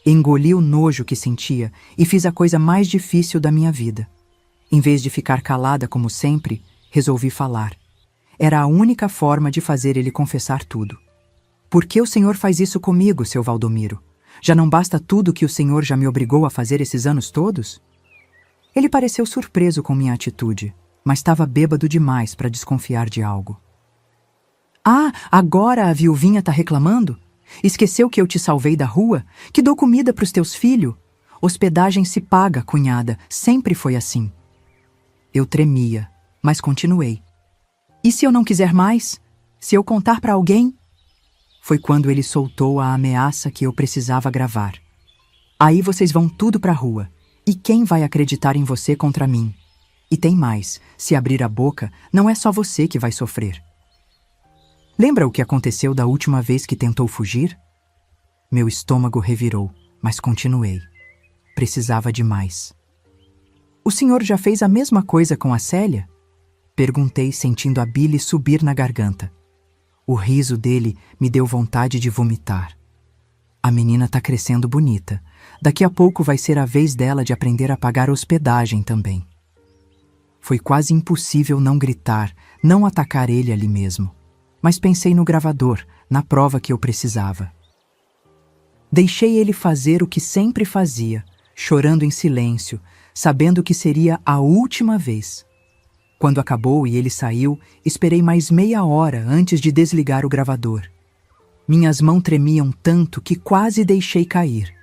Engoli o nojo que sentia e fiz a coisa mais difícil da minha vida. Em vez de ficar calada como sempre, resolvi falar. Era a única forma de fazer ele confessar tudo. "Por que o senhor faz isso comigo, seu Valdomiro? Já não basta tudo que o senhor já me obrigou a fazer esses anos todos?" Ele pareceu surpreso com minha atitude, mas estava bêbado demais para desconfiar de algo. "Ah, agora a viuvinha tá reclamando? Esqueceu que eu te salvei da rua? Que dou comida pros teus filhos? Hospedagem se paga, cunhada, sempre foi assim." Eu tremia, mas continuei. "E se eu não quiser mais? Se eu contar para alguém?" Foi quando ele soltou a ameaça que eu precisava gravar. "Aí vocês vão tudo pra rua. E quem vai acreditar em você contra mim? E tem mais, se abrir a boca, não é só você que vai sofrer." Lembra o que aconteceu da última vez que tentou fugir? Meu estômago revirou, mas continuei. Precisava de mais. O senhor já fez a mesma coisa com a Célia? Perguntei, sentindo a bile subir na garganta. O riso dele me deu vontade de vomitar. A menina tá crescendo bonita. Daqui a pouco vai ser a vez dela de aprender a pagar hospedagem também. Foi quase impossível não gritar, não atacar ele ali mesmo. Mas pensei no gravador, na prova que eu precisava. Deixei ele fazer o que sempre fazia, chorando em silêncio, sabendo que seria a última vez. Quando acabou e ele saiu, esperei mais meia hora antes de desligar o gravador. Minhas mãos tremiam tanto que quase deixei cair.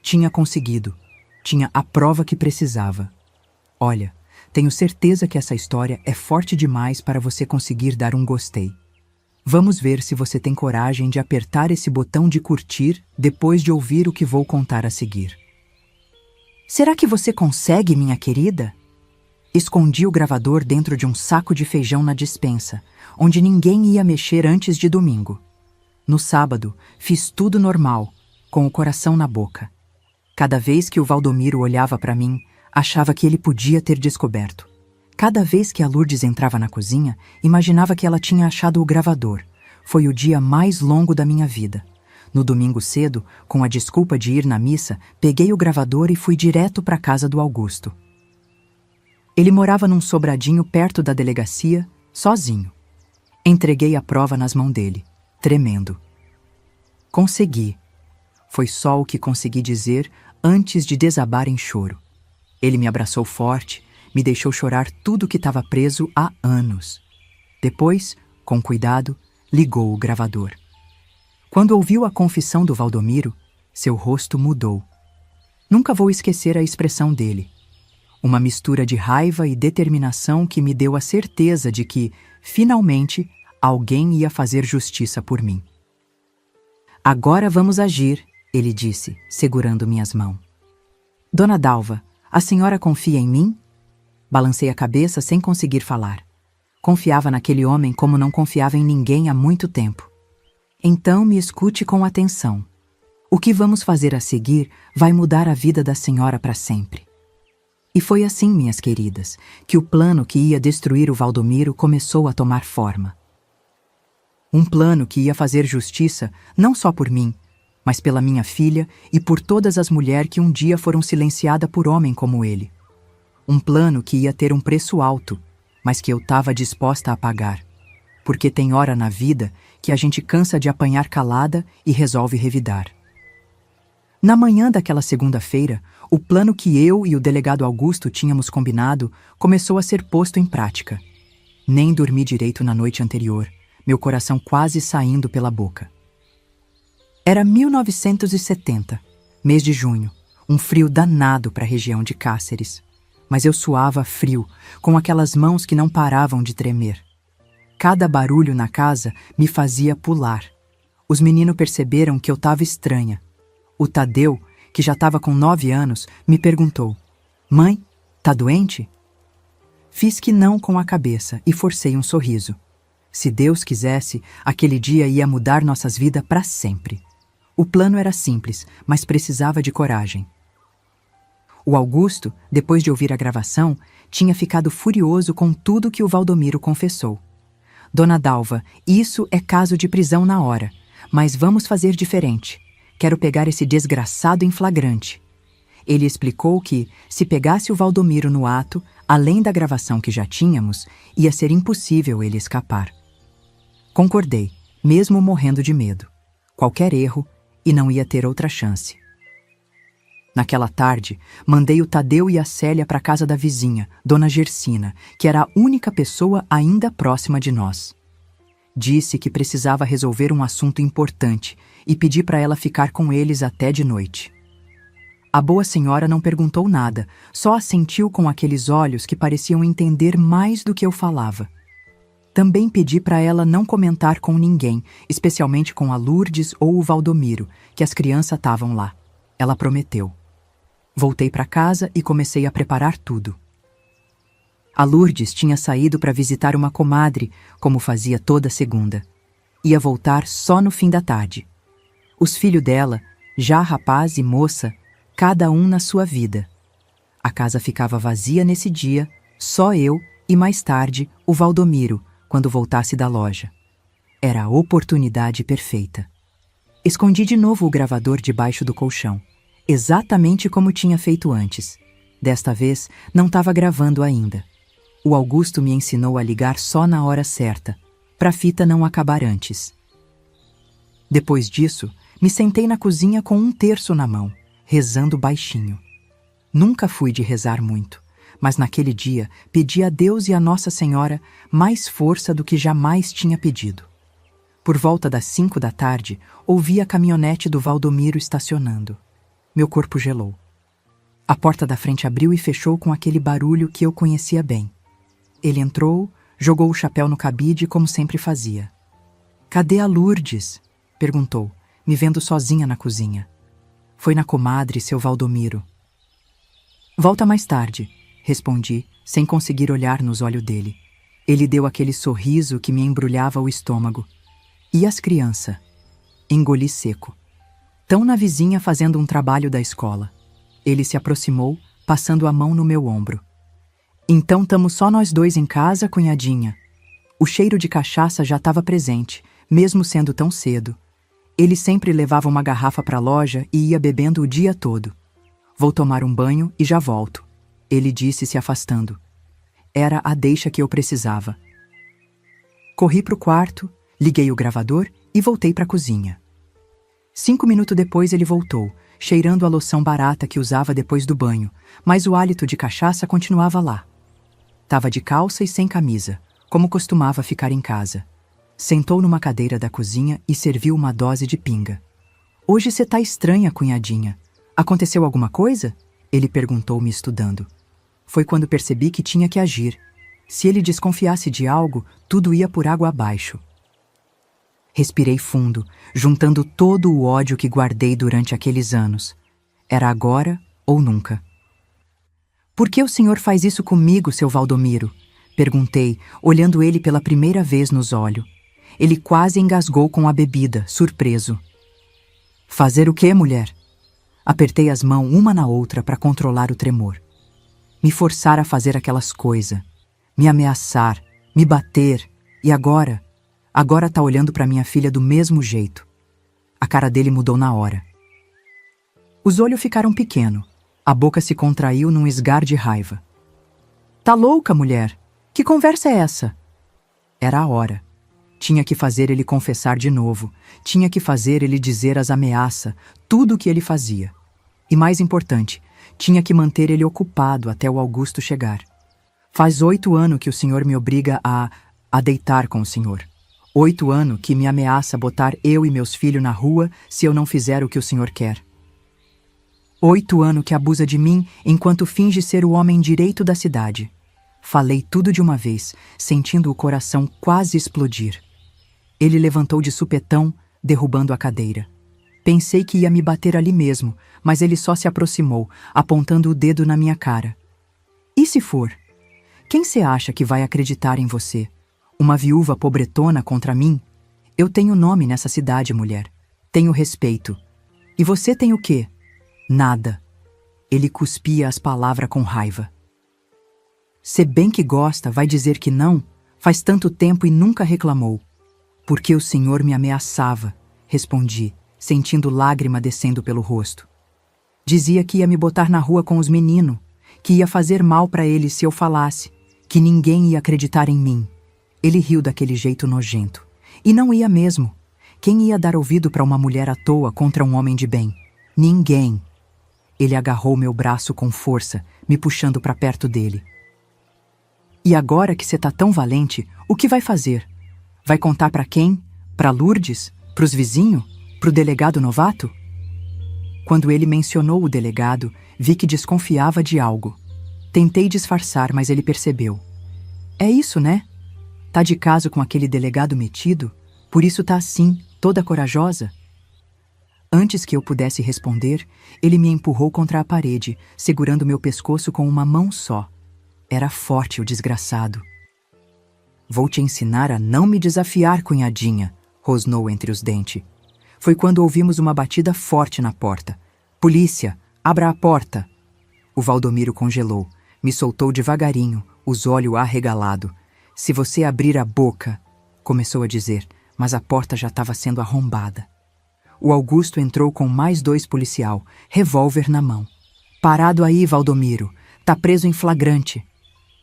Tinha conseguido. Tinha a prova que precisava. Olha, tenho certeza que essa história é forte demais para você conseguir dar um gostei. Vamos ver se você tem coragem de apertar esse botão de curtir depois de ouvir o que vou contar a seguir. Será que você consegue, minha querida? Escondi o gravador dentro de um saco de feijão na despensa, onde ninguém ia mexer antes de domingo. No sábado, fiz tudo normal, com o coração na boca. Cada vez que o Valdomiro olhava para mim, achava que ele podia ter descoberto. Cada vez que a Lourdes entrava na cozinha, imaginava que ela tinha achado o gravador. Foi o dia mais longo da minha vida. No domingo cedo, com a desculpa de ir na missa, peguei o gravador e fui direto para a casa do Augusto. Ele morava num sobradinho perto da delegacia, sozinho. Entreguei a prova nas mãos dele, tremendo. Consegui. Foi só o que consegui dizer antes de desabar em choro. Ele me abraçou forte, me deixou chorar tudo que estava preso há anos. Depois, com cuidado, ligou o gravador. Quando ouviu a confissão do Valdomiro, seu rosto mudou. Nunca vou esquecer a expressão dele. Uma mistura de raiva e determinação que me deu a certeza de que, finalmente, alguém ia fazer justiça por mim. Agora vamos agir, ele disse, segurando minhas mãos. Dona Dalva, a senhora confia em mim? Balancei a cabeça sem conseguir falar. Confiava naquele homem como não confiava em ninguém há muito tempo. Então me escute com atenção. O que vamos fazer a seguir vai mudar a vida da senhora para sempre. E foi assim, minhas queridas, que o plano que ia destruir o Valdomiro começou a tomar forma. Um plano que ia fazer justiça não só por mim, mas pela minha filha e por todas as mulheres que um dia foram silenciadas por homem como ele. Um plano que ia ter um preço alto, mas que eu estava disposta a pagar. Porque tem hora na vida que a gente cansa de apanhar calada e resolve revidar. Na manhã daquela segunda-feira, o plano que eu e o delegado Augusto tínhamos combinado começou a ser posto em prática. Nem dormi direito na noite anterior, meu coração quase saindo pela boca. Era 1970, mês de junho, um frio danado para a região de Cáceres. Mas eu suava frio, com aquelas mãos que não paravam de tremer. Cada barulho na casa me fazia pular. Os meninos perceberam que eu estava estranha. O Tadeu, que já estava com 9 anos, me perguntou: Mãe, tá doente? Fiz que não com a cabeça e forcei um sorriso. Se Deus quisesse, aquele dia ia mudar nossas vidas para sempre. O plano era simples, mas precisava de coragem. O Augusto, depois de ouvir a gravação, tinha ficado furioso com tudo que o Valdomiro confessou. Dona Dalva, isso é caso de prisão na hora, mas vamos fazer diferente. Quero pegar esse desgraçado em flagrante. Ele explicou que, se pegasse o Valdomiro no ato, além da gravação que já tínhamos, ia ser impossível ele escapar. Concordei, mesmo morrendo de medo. Qualquer erro, e não ia ter outra chance. Naquela tarde, mandei o Tadeu e a Célia para a casa da vizinha, Dona Gersina, que era a única pessoa ainda próxima de nós. Disse que precisava resolver um assunto importante e pedi para ela ficar com eles até de noite. A boa senhora não perguntou nada, só assentiu com aqueles olhos que pareciam entender mais do que eu falava. Também pedi para ela não comentar com ninguém, especialmente com a Lourdes ou o Valdomiro, que as crianças estavam lá. Ela prometeu. Voltei para casa e comecei a preparar tudo. A Lourdes tinha saído para visitar uma comadre, como fazia toda segunda. Ia voltar só no fim da tarde. Os filhos dela, já rapaz e moça, cada um na sua vida. A casa ficava vazia nesse dia, só eu e mais tarde o Valdomiro, quando voltasse da loja. Era a oportunidade perfeita. Escondi de novo o gravador debaixo do colchão, exatamente como tinha feito antes. Desta vez, não estava gravando ainda. O Augusto me ensinou a ligar só na hora certa, para a fita não acabar antes. Depois disso, me sentei na cozinha com um terço na mão, rezando baixinho. Nunca fui de rezar muito, mas naquele dia pedi a Deus e a Nossa Senhora mais força do que jamais tinha pedido. Por volta das 5 da tarde, ouvi a caminhonete do Valdomiro estacionando. Meu corpo gelou. A porta da frente abriu e fechou com aquele barulho que eu conhecia bem. Ele entrou, jogou o chapéu no cabide como sempre fazia. "Cadê a Lourdes?" perguntou, me vendo sozinha na cozinha. "Foi na comadre, seu Valdomiro." "Volta mais tarde", respondi, sem conseguir olhar nos olhos dele. Ele deu aquele sorriso que me embrulhava o estômago. "E as crianças?" Engoli seco. "Tão na vizinha fazendo um trabalho da escola." Ele se aproximou, passando a mão no meu ombro. "Então tamo só nós dois em casa, cunhadinha." O cheiro de cachaça já estava presente, mesmo sendo tão cedo. Ele sempre levava uma garrafa para a loja e ia bebendo o dia todo. "Vou tomar um banho e já volto", ele disse, se afastando. Era a deixa que eu precisava. Corri para o quarto, liguei o gravador e voltei para a cozinha. 5 minutos depois ele voltou, cheirando a loção barata que usava depois do banho, mas o hálito de cachaça continuava lá. Tava de calça e sem camisa, como costumava ficar em casa. Sentou numa cadeira da cozinha e serviu uma dose de pinga. "Hoje você tá estranha, cunhadinha. Aconteceu alguma coisa?" Ele perguntou, me estudando. Foi quando percebi que tinha que agir. Se ele desconfiasse de algo, tudo ia por água abaixo. Respirei fundo, juntando todo o ódio que guardei durante aqueles anos. Era agora ou nunca. "Por que o senhor faz isso comigo, seu Valdomiro?" perguntei, olhando ele pela primeira vez nos olhos. Ele quase engasgou com a bebida, surpreso. "Fazer o quê, mulher?" Apertei as mãos uma na outra para controlar o tremor. Me forçar a fazer aquelas coisas, me ameaçar, me bater, e agora tá olhando para minha filha do mesmo jeito. A cara dele mudou na hora. Os olhos ficaram pequenos, a boca se contraiu num esgar de raiva. "Tá louca, mulher? Que conversa é essa?" Era a hora. Tinha que fazer ele confessar de novo, tinha que fazer ele dizer as ameaças, tudo o que ele fazia. E mais importante, tinha que manter ele ocupado até o Augusto chegar. "Faz 8 anos que o senhor me obriga a deitar com o senhor. 8 anos que me ameaça botar eu e meus filhos na rua se eu não fizer o que o senhor quer. 8 anos que abusa de mim enquanto finge ser o homem direito da cidade." Falei tudo de uma vez, sentindo o coração quase explodir. Ele levantou de supetão, derrubando a cadeira. Pensei que ia me bater ali mesmo, mas ele só se aproximou, apontando o dedo na minha cara. "E se for? Quem você acha que vai acreditar em você? Uma viúva pobretona contra mim? Eu tenho nome nessa cidade, mulher. Tenho respeito. E você tem o quê? Nada." Ele cuspia as palavras com raiva. "Se bem que gosta, vai dizer que não? Faz tanto tempo e nunca reclamou." "Porque o senhor me ameaçava", respondi, sentindo lágrima descendo pelo rosto. "Dizia que ia me botar na rua com os meninos, que ia fazer mal para eles se eu falasse, que ninguém ia acreditar em mim." Ele riu daquele jeito nojento. E não ia mesmo. Quem ia dar ouvido para uma mulher à toa contra um homem de bem? Ninguém. Ele agarrou meu braço com força, me puxando para perto dele. "E agora que você tá tão valente, o que vai fazer? Vai contar para quem? Para Lourdes? Pros vizinhos? Pro delegado novato?" Quando ele mencionou o delegado, vi que desconfiava de algo. Tentei disfarçar, mas ele percebeu. "É isso, né? Tá de caso com aquele delegado metido? Por isso tá assim, toda corajosa?" Antes que eu pudesse responder, ele me empurrou contra a parede, segurando meu pescoço com uma mão só. Era forte o desgraçado. "Vou te ensinar a não me desafiar, cunhadinha", rosnou entre os dentes. Foi quando ouvimos uma batida forte na porta. Polícia, abra a porta! O Valdomiro congelou, me soltou devagarinho, os olhos arregalados. Se você abrir a boca, começou a dizer, mas a porta já estava sendo arrombada. O Augusto entrou com mais 2 policial, revólver na mão. Parado aí, Valdomiro, tá preso em flagrante.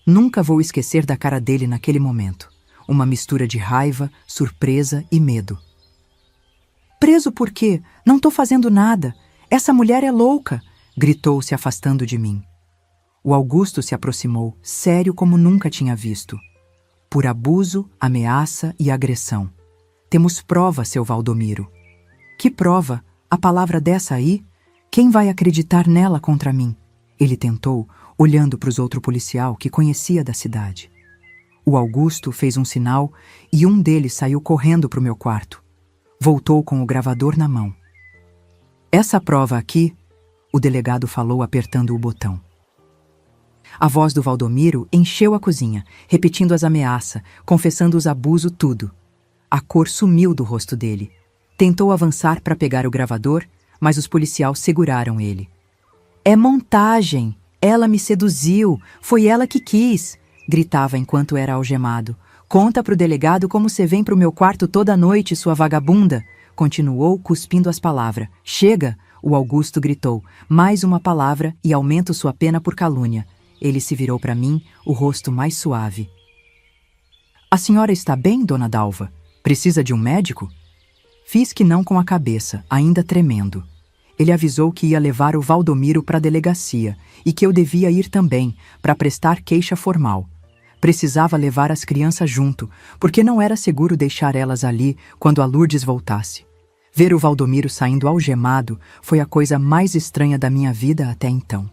Nunca vou esquecer da cara dele naquele momento. Uma mistura de raiva, surpresa e medo. Preso por quê? Não tô fazendo nada. Essa mulher é louca, gritou se afastando de mim. O Augusto se aproximou, sério como nunca tinha visto. Por abuso, ameaça e agressão. Temos prova, seu Valdomiro. Que prova? A palavra dessa aí? Quem vai acreditar nela contra mim? Ele tentou, olhando para os outros policial que conhecia da cidade. O Augusto fez um sinal e um deles saiu correndo para o meu quarto. Voltou com o gravador na mão. Essa prova aqui, o delegado falou apertando o botão. A voz do Valdomiro encheu a cozinha, repetindo as ameaças, confessando os abusos, tudo. A cor sumiu do rosto dele. Tentou avançar para pegar o gravador, mas os policiais seguraram ele. É montagem! Ela me seduziu! Foi ela que quis! Gritava enquanto era algemado. Conta pro delegado como você vem pro meu quarto toda noite, sua vagabunda! Continuou cuspindo as palavras. Chega! O Augusto gritou. Mais uma palavra e aumento sua pena por calúnia. Ele se virou para mim, o rosto mais suave. A senhora está bem, dona Dalva? Precisa de um médico? Fiz que não com a cabeça, ainda tremendo. Ele avisou que ia levar o Valdomiro para a delegacia e que eu devia ir também, para prestar queixa formal. Precisava levar as crianças junto, porque não era seguro deixar elas ali quando a Lourdes voltasse. Ver o Valdomiro saindo algemado foi a coisa mais estranha da minha vida até então.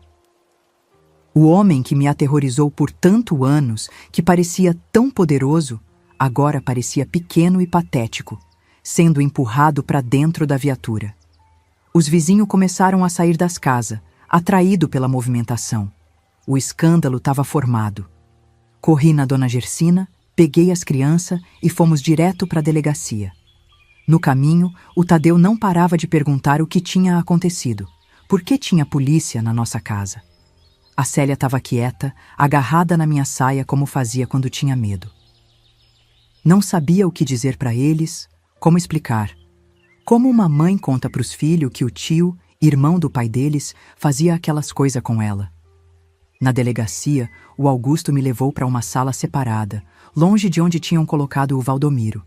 O homem que me aterrorizou por tanto anos, que parecia tão poderoso, agora parecia pequeno e patético, sendo empurrado para dentro da viatura. Os vizinhos começaram a sair das casas, atraído pela movimentação. O escândalo estava formado. Corri na dona Gersina, peguei as crianças e fomos direto para a delegacia. No caminho, o Tadeu não parava de perguntar o que tinha acontecido. Por que tinha polícia na nossa casa? A Célia estava quieta, agarrada na minha saia como fazia quando tinha medo. Não sabia o que dizer para eles, como explicar. Como uma mãe conta para os filhos que o tio, irmão do pai deles, fazia aquelas coisas com ela. Na delegacia, o Augusto me levou para uma sala separada, longe de onde tinham colocado o Valdomiro.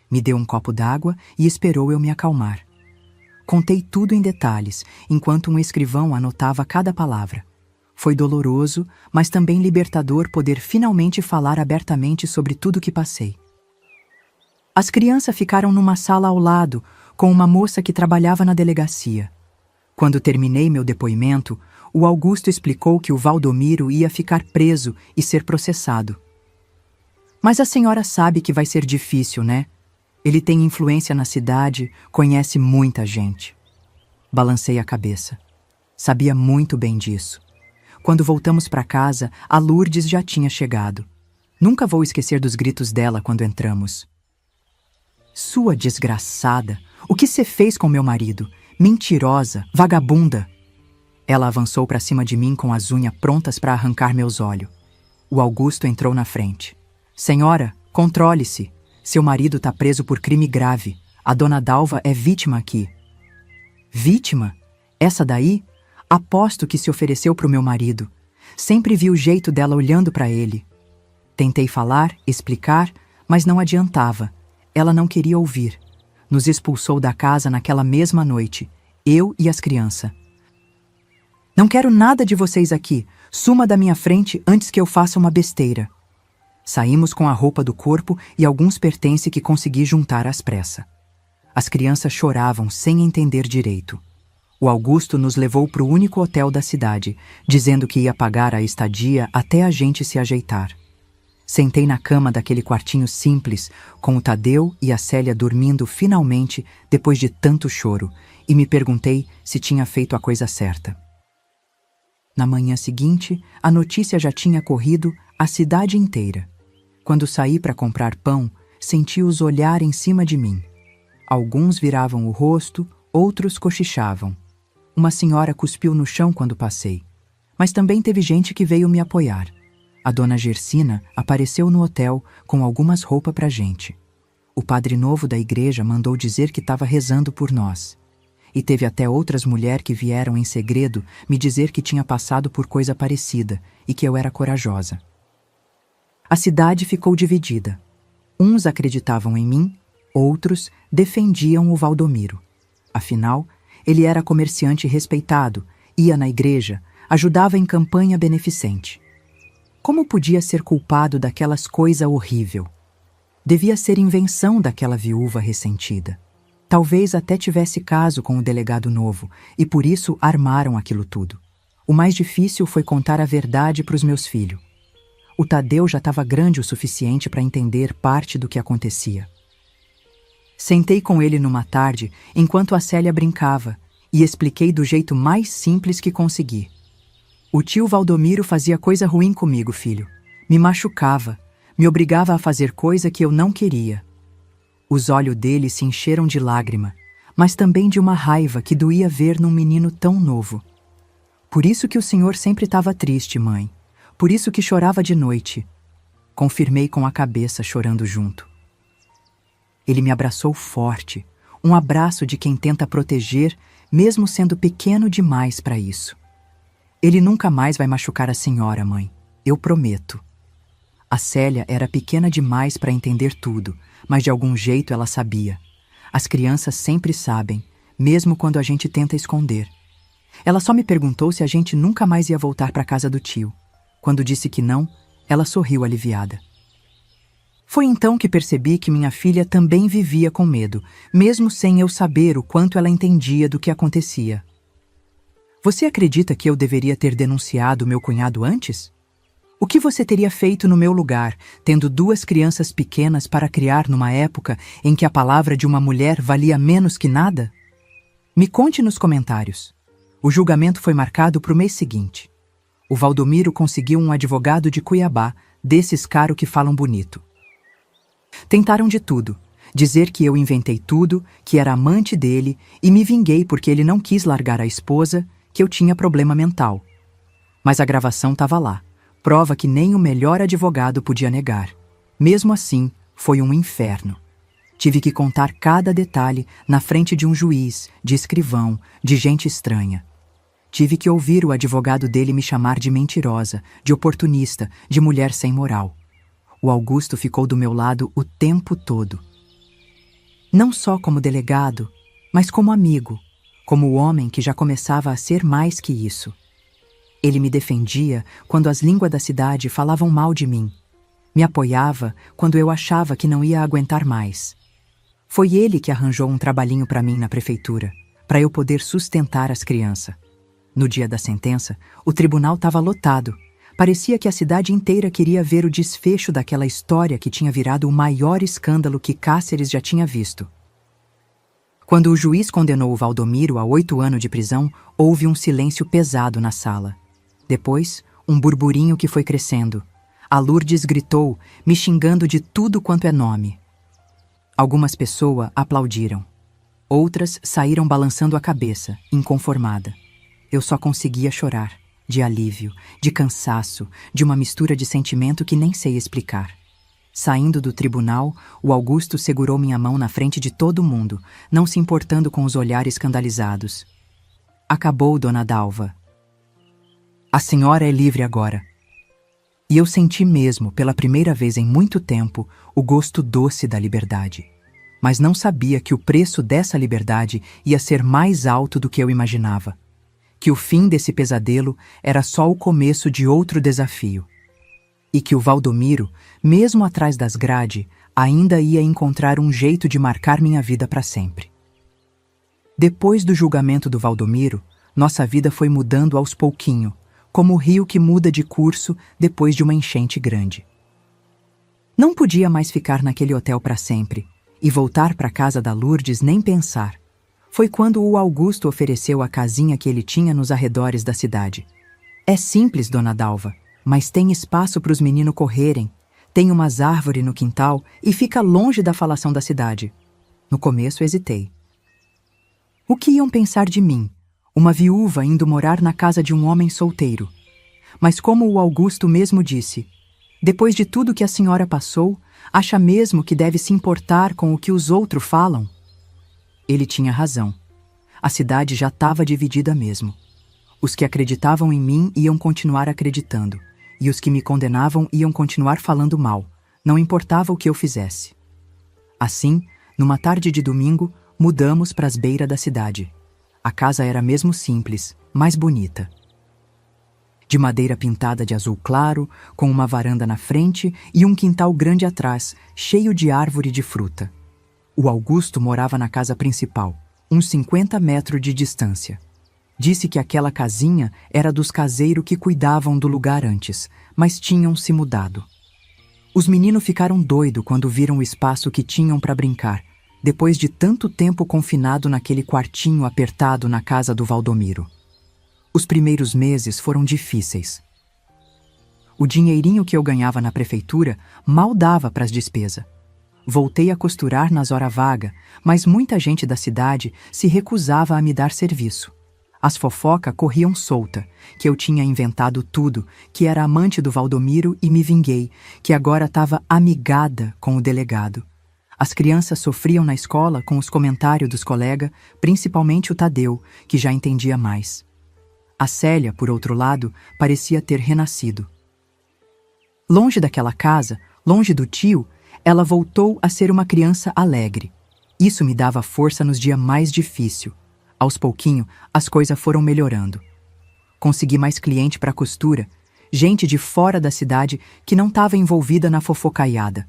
Me deu um copo d'água e esperou eu me acalmar. Contei tudo em detalhes, enquanto um escrivão anotava cada palavra. Foi doloroso, mas também libertador poder finalmente falar abertamente sobre tudo que passei. As crianças ficaram numa sala ao lado, com uma moça que trabalhava na delegacia. Quando terminei meu depoimento, o Augusto explicou que o Valdomiro ia ficar preso e ser processado. Mas a senhora sabe que vai ser difícil, né? Ele tem influência na cidade, conhece muita gente. Balancei a cabeça. Sabia muito bem disso. Quando voltamos para casa, a Lourdes já tinha chegado. Nunca vou esquecer dos gritos dela quando entramos. Sua desgraçada! O que você fez com meu marido? Mentirosa, vagabunda! Ela avançou para cima de mim com as unhas prontas para arrancar meus olhos. O Augusto entrou na frente. Senhora, controle-se. Seu marido está preso por crime grave. A dona Dalva é vítima aqui. Vítima? Essa daí? Aposto que se ofereceu para o meu marido. Sempre vi o jeito dela olhando para ele. Tentei falar, explicar, mas não adiantava. Ela não queria ouvir. Nos expulsou da casa naquela mesma noite, eu e as crianças. Não quero nada de vocês aqui. Suma da minha frente antes que eu faça uma besteira. Saímos com a roupa do corpo e alguns pertences que consegui juntar às pressas. As crianças choravam sem entender direito. O Augusto nos levou para o único hotel da cidade, dizendo que ia pagar a estadia até a gente se ajeitar. Sentei na cama daquele quartinho simples, com o Tadeu e a Célia dormindo finalmente depois de tanto choro, e me perguntei se tinha feito a coisa certa. Na manhã seguinte, a notícia já tinha corrido a cidade inteira. Quando saí para comprar pão, senti-os olhar em cima de mim. Alguns viravam o rosto, outros cochichavam. Uma senhora cuspiu no chão quando passei. Mas também teve gente que veio me apoiar. A dona Gersina apareceu no hotel com algumas roupas pra gente. O padre novo da igreja mandou dizer que estava rezando por nós. E teve até outras mulheres que vieram em segredo me dizer que tinha passado por coisa parecida e que eu era corajosa. A cidade ficou dividida. Uns acreditavam em mim, outros defendiam o Valdomiro. Afinal, ele era comerciante respeitado, ia na igreja, ajudava em campanha beneficente. Como podia ser culpado daquelas coisa horrível? Devia ser invenção daquela viúva ressentida. Talvez até tivesse caso com o delegado novo, e por isso armaram aquilo tudo. O mais difícil foi contar a verdade para os meus filhos. O Tadeu já estava grande o suficiente para entender parte do que acontecia. Sentei com ele numa tarde, enquanto a Célia brincava, e expliquei do jeito mais simples que consegui. O tio Valdomiro fazia coisa ruim comigo, filho. Me machucava, me obrigava a fazer coisa que eu não queria. Os olhos dele se encheram de lágrima, mas também de uma raiva que doía ver num menino tão novo. Por isso que o senhor sempre estava triste, mãe. Por isso que chorava de noite. Confirmei com a cabeça, chorando junto. Ele me abraçou forte, um abraço de quem tenta proteger, mesmo sendo pequeno demais para isso. Ele nunca mais vai machucar a senhora, mãe. Eu prometo. A Célia era pequena demais para entender tudo, mas de algum jeito ela sabia. As crianças sempre sabem, mesmo quando a gente tenta esconder. Ela só me perguntou se a gente nunca mais ia voltar para casa do tio. Quando disse que não, ela sorriu aliviada. Foi então que percebi que minha filha também vivia com medo, mesmo sem eu saber o quanto ela entendia do que acontecia. Você acredita que eu deveria ter denunciado meu cunhado antes? O que você teria feito no meu lugar, tendo 2 crianças pequenas para criar numa época em que a palavra de uma mulher valia menos que nada? Me conte nos comentários. O julgamento foi marcado para o mês seguinte. O Valdomiro conseguiu um advogado de Cuiabá, desses caros que falam bonito. Tentaram de tudo, dizer que eu inventei tudo, que era amante dele e me vinguei porque ele não quis largar a esposa, que eu tinha problema mental. Mas a gravação estava lá. Prova que nem o melhor advogado podia negar. Mesmo assim, foi um inferno. Tive que contar cada detalhe na frente de um juiz, de escrivão, de gente estranha. Tive que ouvir o advogado dele me chamar de mentirosa, de oportunista, de mulher sem moral. O Augusto ficou do meu lado o tempo todo. Não só como delegado, mas como amigo, como o homem que já começava a ser mais que isso. Ele me defendia quando as línguas da cidade falavam mal de mim. Me apoiava quando eu achava que não ia aguentar mais. Foi ele que arranjou um trabalhinho para mim na prefeitura, para eu poder sustentar as crianças. No dia da sentença, o tribunal estava lotado. Parecia que a cidade inteira queria ver o desfecho daquela história que tinha virado o maior escândalo que Cáceres já tinha visto. Quando o juiz condenou o Valdomiro a 8 anos de prisão, houve um silêncio pesado na sala. Depois, um burburinho que foi crescendo. A Lourdes gritou, me xingando de tudo quanto é nome. Algumas pessoas aplaudiram. Outras saíram balançando a cabeça, inconformada. Eu só conseguia chorar, de alívio, de cansaço, de uma mistura de sentimento que nem sei explicar. Saindo do tribunal, o Augusto segurou minha mão na frente de todo mundo, não se importando com os olhares escandalizados. Acabou, dona Dalva. A senhora é livre agora. E eu senti mesmo, pela primeira vez em muito tempo, o gosto doce da liberdade. Mas não sabia que o preço dessa liberdade ia ser mais alto do que eu imaginava. Que o fim desse pesadelo era só o começo de outro desafio. E que o Valdomiro, mesmo atrás das grades, ainda ia encontrar um jeito de marcar minha vida para sempre. Depois do julgamento do Valdomiro, nossa vida foi mudando aos pouquinho, como o rio que muda de curso depois de uma enchente grande. Não podia mais ficar naquele hotel para sempre, e voltar para a casa da Lourdes nem pensar. Foi quando o Augusto ofereceu a casinha que ele tinha nos arredores da cidade. É simples, dona Dalva, mas tem espaço para os meninos correrem, tem umas árvores no quintal e fica longe da falação da cidade. No começo hesitei. O que iam pensar de mim, uma viúva indo morar na casa de um homem solteiro? Mas como o Augusto mesmo disse, depois de tudo que a senhora passou, acha mesmo que deve se importar com o que os outros falam? Ele tinha razão. A cidade já estava dividida mesmo. Os que acreditavam em mim iam continuar acreditando, e os que me condenavam iam continuar falando mal, não importava o que eu fizesse. Assim, numa tarde de domingo, mudamos para as beiras da cidade. A casa era mesmo simples, mas bonita. De madeira pintada de azul claro, com uma varanda na frente e um quintal grande atrás, cheio de árvore de fruta. O Augusto morava na casa principal, uns 50 metros de distância. Disse que aquela casinha era dos caseiros que cuidavam do lugar antes, mas tinham se mudado. Os meninos ficaram doidos quando viram o espaço que tinham para brincar, depois de tanto tempo confinado naquele quartinho apertado na casa do Valdomiro. Os primeiros meses foram difíceis. O dinheirinho que eu ganhava na prefeitura mal dava para as despesas. Voltei a costurar nas horas vagas, mas muita gente da cidade se recusava a me dar serviço. As fofocas corriam solta, que eu tinha inventado tudo, que era amante do Valdomiro e me vinguei, que agora estava amigada com o delegado. As crianças sofriam na escola com os comentários dos colegas, principalmente o Tadeu, que já entendia mais. A Célia, por outro lado, parecia ter renascido. Longe daquela casa, longe do tio, ela voltou a ser uma criança alegre. Isso me dava força nos dias mais difíceis. Aos pouquinho, as coisas foram melhorando. Consegui mais cliente para costura, gente de fora da cidade que não estava envolvida na fofocaiada.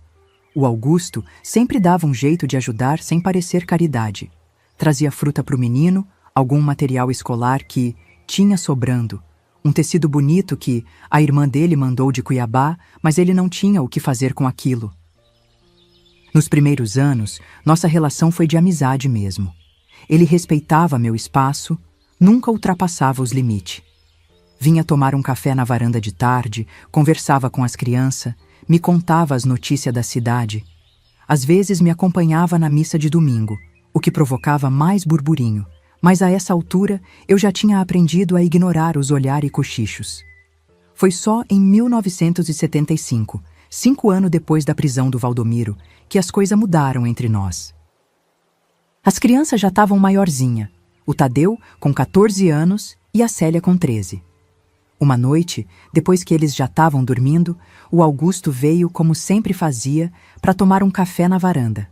O Augusto sempre dava um jeito de ajudar sem parecer caridade. Trazia fruta para o menino, algum material escolar que tinha sobrando, um tecido bonito que a irmã dele mandou de Cuiabá, mas ele não tinha o que fazer com aquilo. Nos primeiros anos, nossa relação foi de amizade mesmo. Ele respeitava meu espaço, nunca ultrapassava os limites. Vinha tomar um café na varanda de tarde, conversava com as crianças, me contava as notícias da cidade. Às vezes me acompanhava na missa de domingo, o que provocava mais burburinho. Mas a essa altura eu já tinha aprendido a ignorar os olhares e cochichos. Foi só em 1975, 5 anos depois da prisão do Valdomiro, que as coisas mudaram entre nós. As crianças já estavam maiorzinha, o Tadeu com 14 anos e a Célia com 13. Uma noite, depois que eles já estavam dormindo, o Augusto veio, como sempre fazia, para tomar um café na varanda.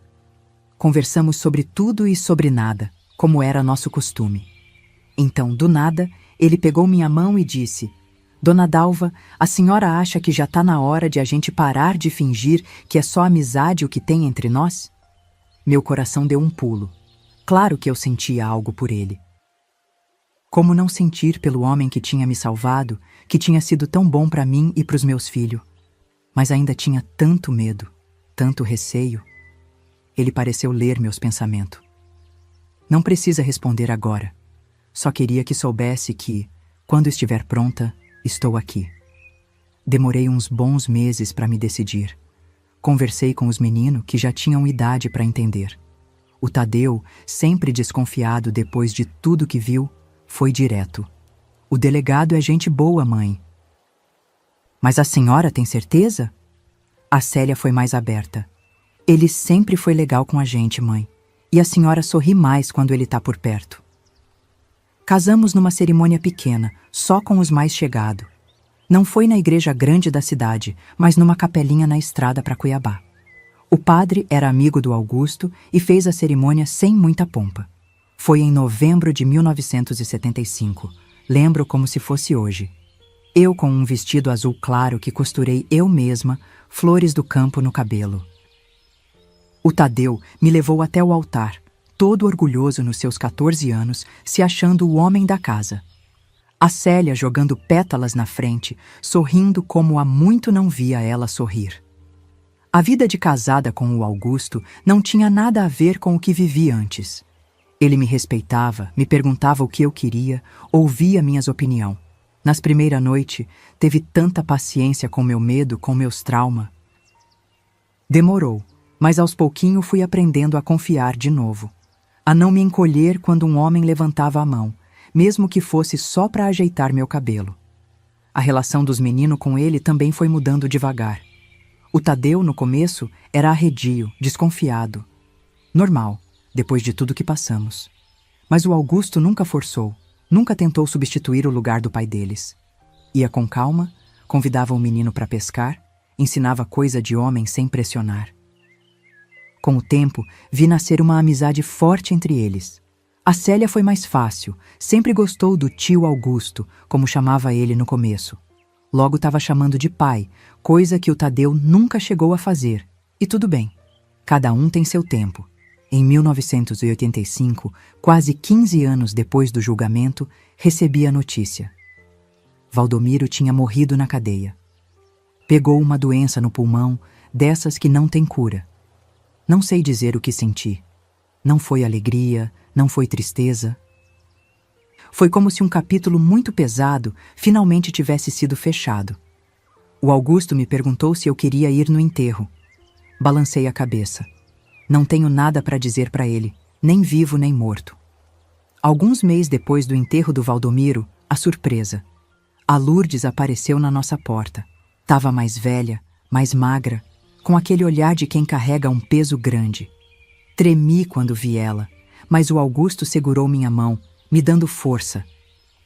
Conversamos sobre tudo e sobre nada, como era nosso costume. Então, do nada, ele pegou minha mão e disse: Dona Dalva, a senhora acha que já está na hora de a gente parar de fingir que é só amizade o que tem entre nós? Meu coração deu um pulo. Claro que eu sentia algo por ele. Como não sentir pelo homem que tinha me salvado, que tinha sido tão bom para mim e para os meus filhos? Mas ainda tinha tanto medo, tanto receio. Ele pareceu ler meus pensamentos. Não precisa responder agora. Só queria que soubesse que, quando estiver pronta, estou aqui. Demorei uns bons meses para me decidir. Conversei com os meninos que já tinham idade para entender. O Tadeu, sempre desconfiado depois de tudo que viu, foi direto. O delegado é gente boa, mãe. Mas a senhora tem certeza? A Célia foi mais aberta. Ele sempre foi legal com a gente, mãe. E a senhora sorri mais quando ele está por perto. Casamos numa cerimônia pequena, só com os mais chegados. Não foi na igreja grande da cidade, mas numa capelinha na estrada para Cuiabá. O padre era amigo do Augusto e fez a cerimônia sem muita pompa. Foi em novembro de 1975. Lembro como se fosse hoje. Eu com um vestido azul claro que costurei eu mesma, flores do campo no cabelo. O Tadeu me levou até o altar, todo orgulhoso nos seus 14 anos, se achando o homem da casa. A Célia jogando pétalas na frente, sorrindo como há muito não via ela sorrir. A vida de casada com o Augusto não tinha nada a ver com o que vivi antes. Ele me respeitava, me perguntava o que eu queria, ouvia minhas opiniões. Nas primeiras noites, teve tanta paciência com meu medo, com meus traumas. Demorou, Mas aos pouquinho fui aprendendo a confiar de novo, a não me encolher quando um homem levantava a mão, mesmo que fosse só para ajeitar meu cabelo. A relação dos meninos com ele também foi mudando devagar. O Tadeu, no começo, era arredio, desconfiado. Normal, depois de tudo que passamos. Mas o Augusto nunca forçou, nunca tentou substituir o lugar do pai deles. Ia com calma, convidava o menino para pescar, ensinava coisa de homem sem pressionar. Com o tempo, vi nascer uma amizade forte entre eles. A Célia foi mais fácil, sempre gostou do tio Augusto, como chamava ele no começo. Logo estava chamando de pai, coisa que o Tadeu nunca chegou a fazer. E tudo bem, cada um tem seu tempo. Em 1985, quase 15 anos depois do julgamento, recebi a notícia. Valdomiro tinha morrido na cadeia. Pegou uma doença no pulmão, dessas que não tem cura. Não sei dizer o que senti. Não foi alegria, não foi tristeza. Foi como se um capítulo muito pesado finalmente tivesse sido fechado. O Augusto me perguntou se eu queria ir no enterro. Balancei a cabeça. Não tenho nada para dizer para ele, nem vivo nem morto. Alguns meses depois do enterro do Valdomiro, a surpresa. A Lourdes apareceu na nossa porta. Tava mais velha, mais magra, com aquele olhar de quem carrega um peso grande. Tremi quando vi ela, mas o Augusto segurou minha mão, me dando força.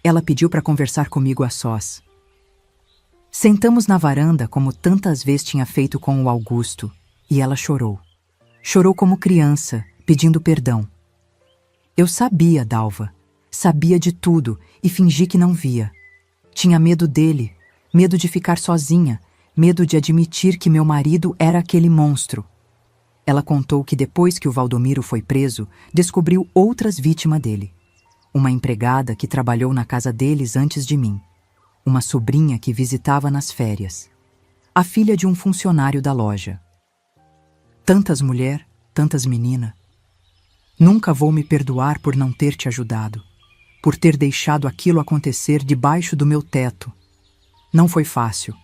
Ela pediu para conversar comigo a sós. Sentamos na varanda como tantas vezes tinha feito com o Augusto, e ela chorou. Chorou como criança, pedindo perdão. Eu sabia, Dalva, sabia de tudo e fingi que não via. Tinha medo dele, medo de ficar sozinha, medo de admitir que meu marido era aquele monstro. Ela contou que depois que o Valdomiro foi preso, descobriu outras vítimas dele. Uma empregada que trabalhou na casa deles antes de mim. Uma sobrinha que visitava nas férias. A filha de um funcionário da loja. Tantas mulheres, tantas meninas. Nunca vou me perdoar por não ter te ajudado, por ter deixado aquilo acontecer debaixo do meu teto. Não foi fácil,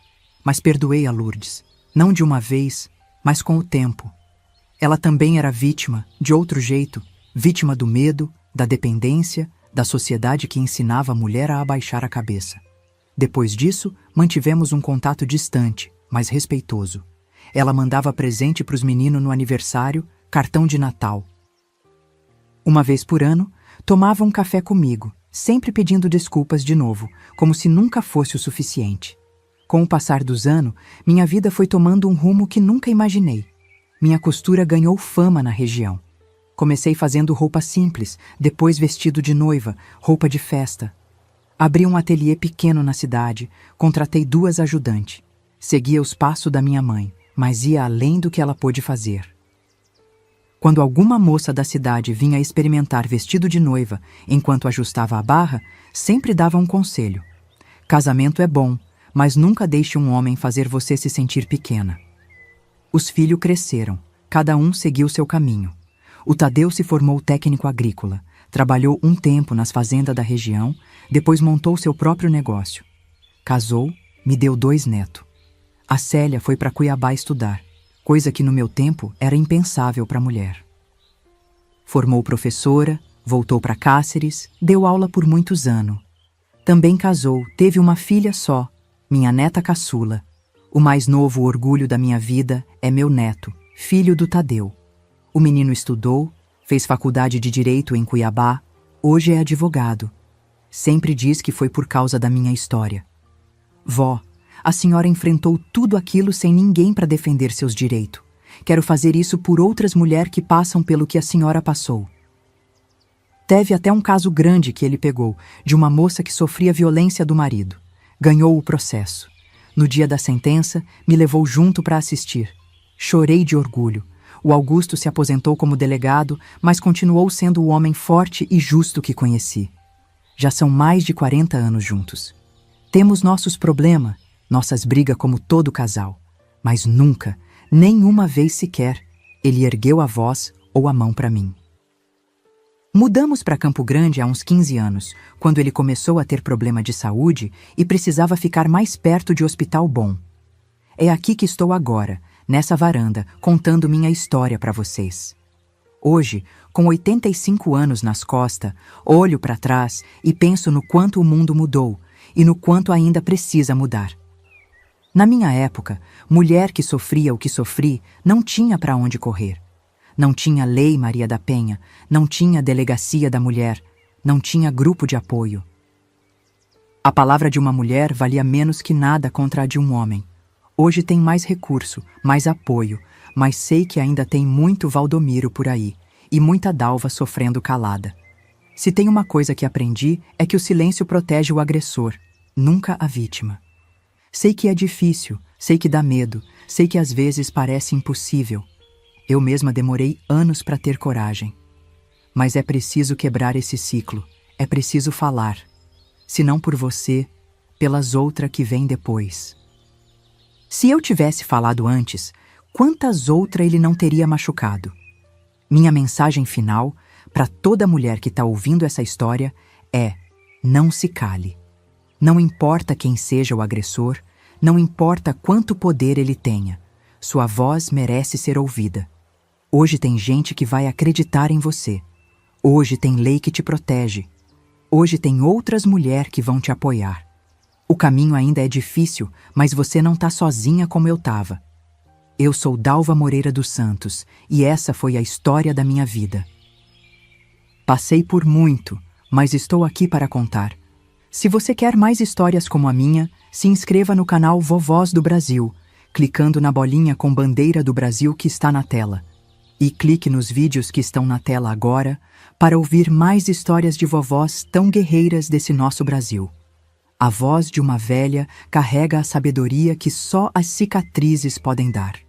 mas perdoei a Lourdes, não de uma vez, mas com o tempo. Ela também era vítima, de outro jeito, vítima do medo, da dependência, da sociedade que ensinava a mulher a abaixar a cabeça. Depois disso, mantivemos um contato distante, mas respeitoso. Ela mandava presente para os meninos no aniversário, cartão de Natal. Uma vez por ano, tomava um café comigo, sempre pedindo desculpas de novo, como se nunca fosse o suficiente. Com o passar dos anos, minha vida foi tomando um rumo que nunca imaginei. Minha costura ganhou fama na região. Comecei fazendo roupa simples, depois vestido de noiva, roupa de festa. Abri um ateliê pequeno na cidade, contratei 2 ajudantes. Seguia os passos da minha mãe, mas ia além do que ela pôde fazer. Quando alguma moça da cidade vinha experimentar vestido de noiva enquanto ajustava a barra, sempre dava um conselho. Casamento é bom, mas nunca deixe um homem fazer você se sentir pequena. Os filhos cresceram, cada um seguiu seu caminho. O Tadeu se formou técnico agrícola, trabalhou um tempo nas fazendas da região, depois montou seu próprio negócio. Casou, me deu 2 netos. A Célia foi para Cuiabá estudar, coisa que no meu tempo era impensável para mulher. Formou professora, voltou para Cáceres, deu aula por muitos anos. Também casou, teve uma filha só, minha neta caçula. O mais novo orgulho da minha vida é meu neto, filho do Tadeu. O menino estudou, fez faculdade de Direito em Cuiabá, hoje é advogado. Sempre diz que foi por causa da minha história. Vó, a senhora enfrentou tudo aquilo sem ninguém para defender seus direitos. Quero fazer isso por outras mulheres que passam pelo que a senhora passou. Teve até um caso grande que ele pegou, de uma moça que sofria violência do marido. Ganhou o processo. No dia da sentença, me levou junto para assistir. Chorei de orgulho. O Augusto se aposentou como delegado, mas continuou sendo o homem forte e justo que conheci. Já são mais de 40 anos juntos. Temos nossos problemas, nossas brigas como todo casal, mas nunca, nenhuma vez sequer, ele ergueu a voz ou a mão para mim. Mudamos para Campo Grande há uns 15 anos, quando ele começou a ter problema de saúde e precisava ficar mais perto de hospital bom. É aqui que estou agora, nessa varanda, contando minha história para vocês. Hoje, com 85 anos nas costas, olho para trás e penso no quanto o mundo mudou e no quanto ainda precisa mudar. Na minha época, mulher que sofria o que sofri não tinha para onde correr. Não tinha Lei Maria da Penha, não tinha Delegacia da Mulher, não tinha grupo de apoio. A palavra de uma mulher valia menos que nada contra a de um homem. Hoje tem mais recurso, mais apoio, mas sei que ainda tem muito Valdomiro por aí e muita Dalva sofrendo calada. Se tem uma coisa que aprendi é que o silêncio protege o agressor, nunca a vítima. Sei que é difícil, sei que dá medo, sei que às vezes parece impossível. Eu mesma demorei anos para ter coragem. Mas é preciso quebrar esse ciclo, é preciso falar. Se não por você, pelas outras que vêm depois. Se eu tivesse falado antes, quantas outras ele não teria machucado? Minha mensagem final, para toda mulher que está ouvindo essa história, é: não se cale. Não importa quem seja o agressor, não importa quanto poder ele tenha, sua voz merece ser ouvida. Hoje tem gente que vai acreditar em você. Hoje tem lei que te protege. Hoje tem outras mulheres que vão te apoiar. O caminho ainda é difícil, mas você não está sozinha como eu estava. Eu sou Dalva Moreira dos Santos e essa foi a história da minha vida. Passei por muito, mas estou aqui para contar. Se você quer mais histórias como a minha, se inscreva no canal Vovós do Brasil, clicando na bolinha com bandeira do Brasil que está na tela. E clique nos vídeos que estão na tela agora para ouvir mais histórias de vovós tão guerreiras desse nosso Brasil. A voz de uma velha carrega a sabedoria que só as cicatrizes podem dar.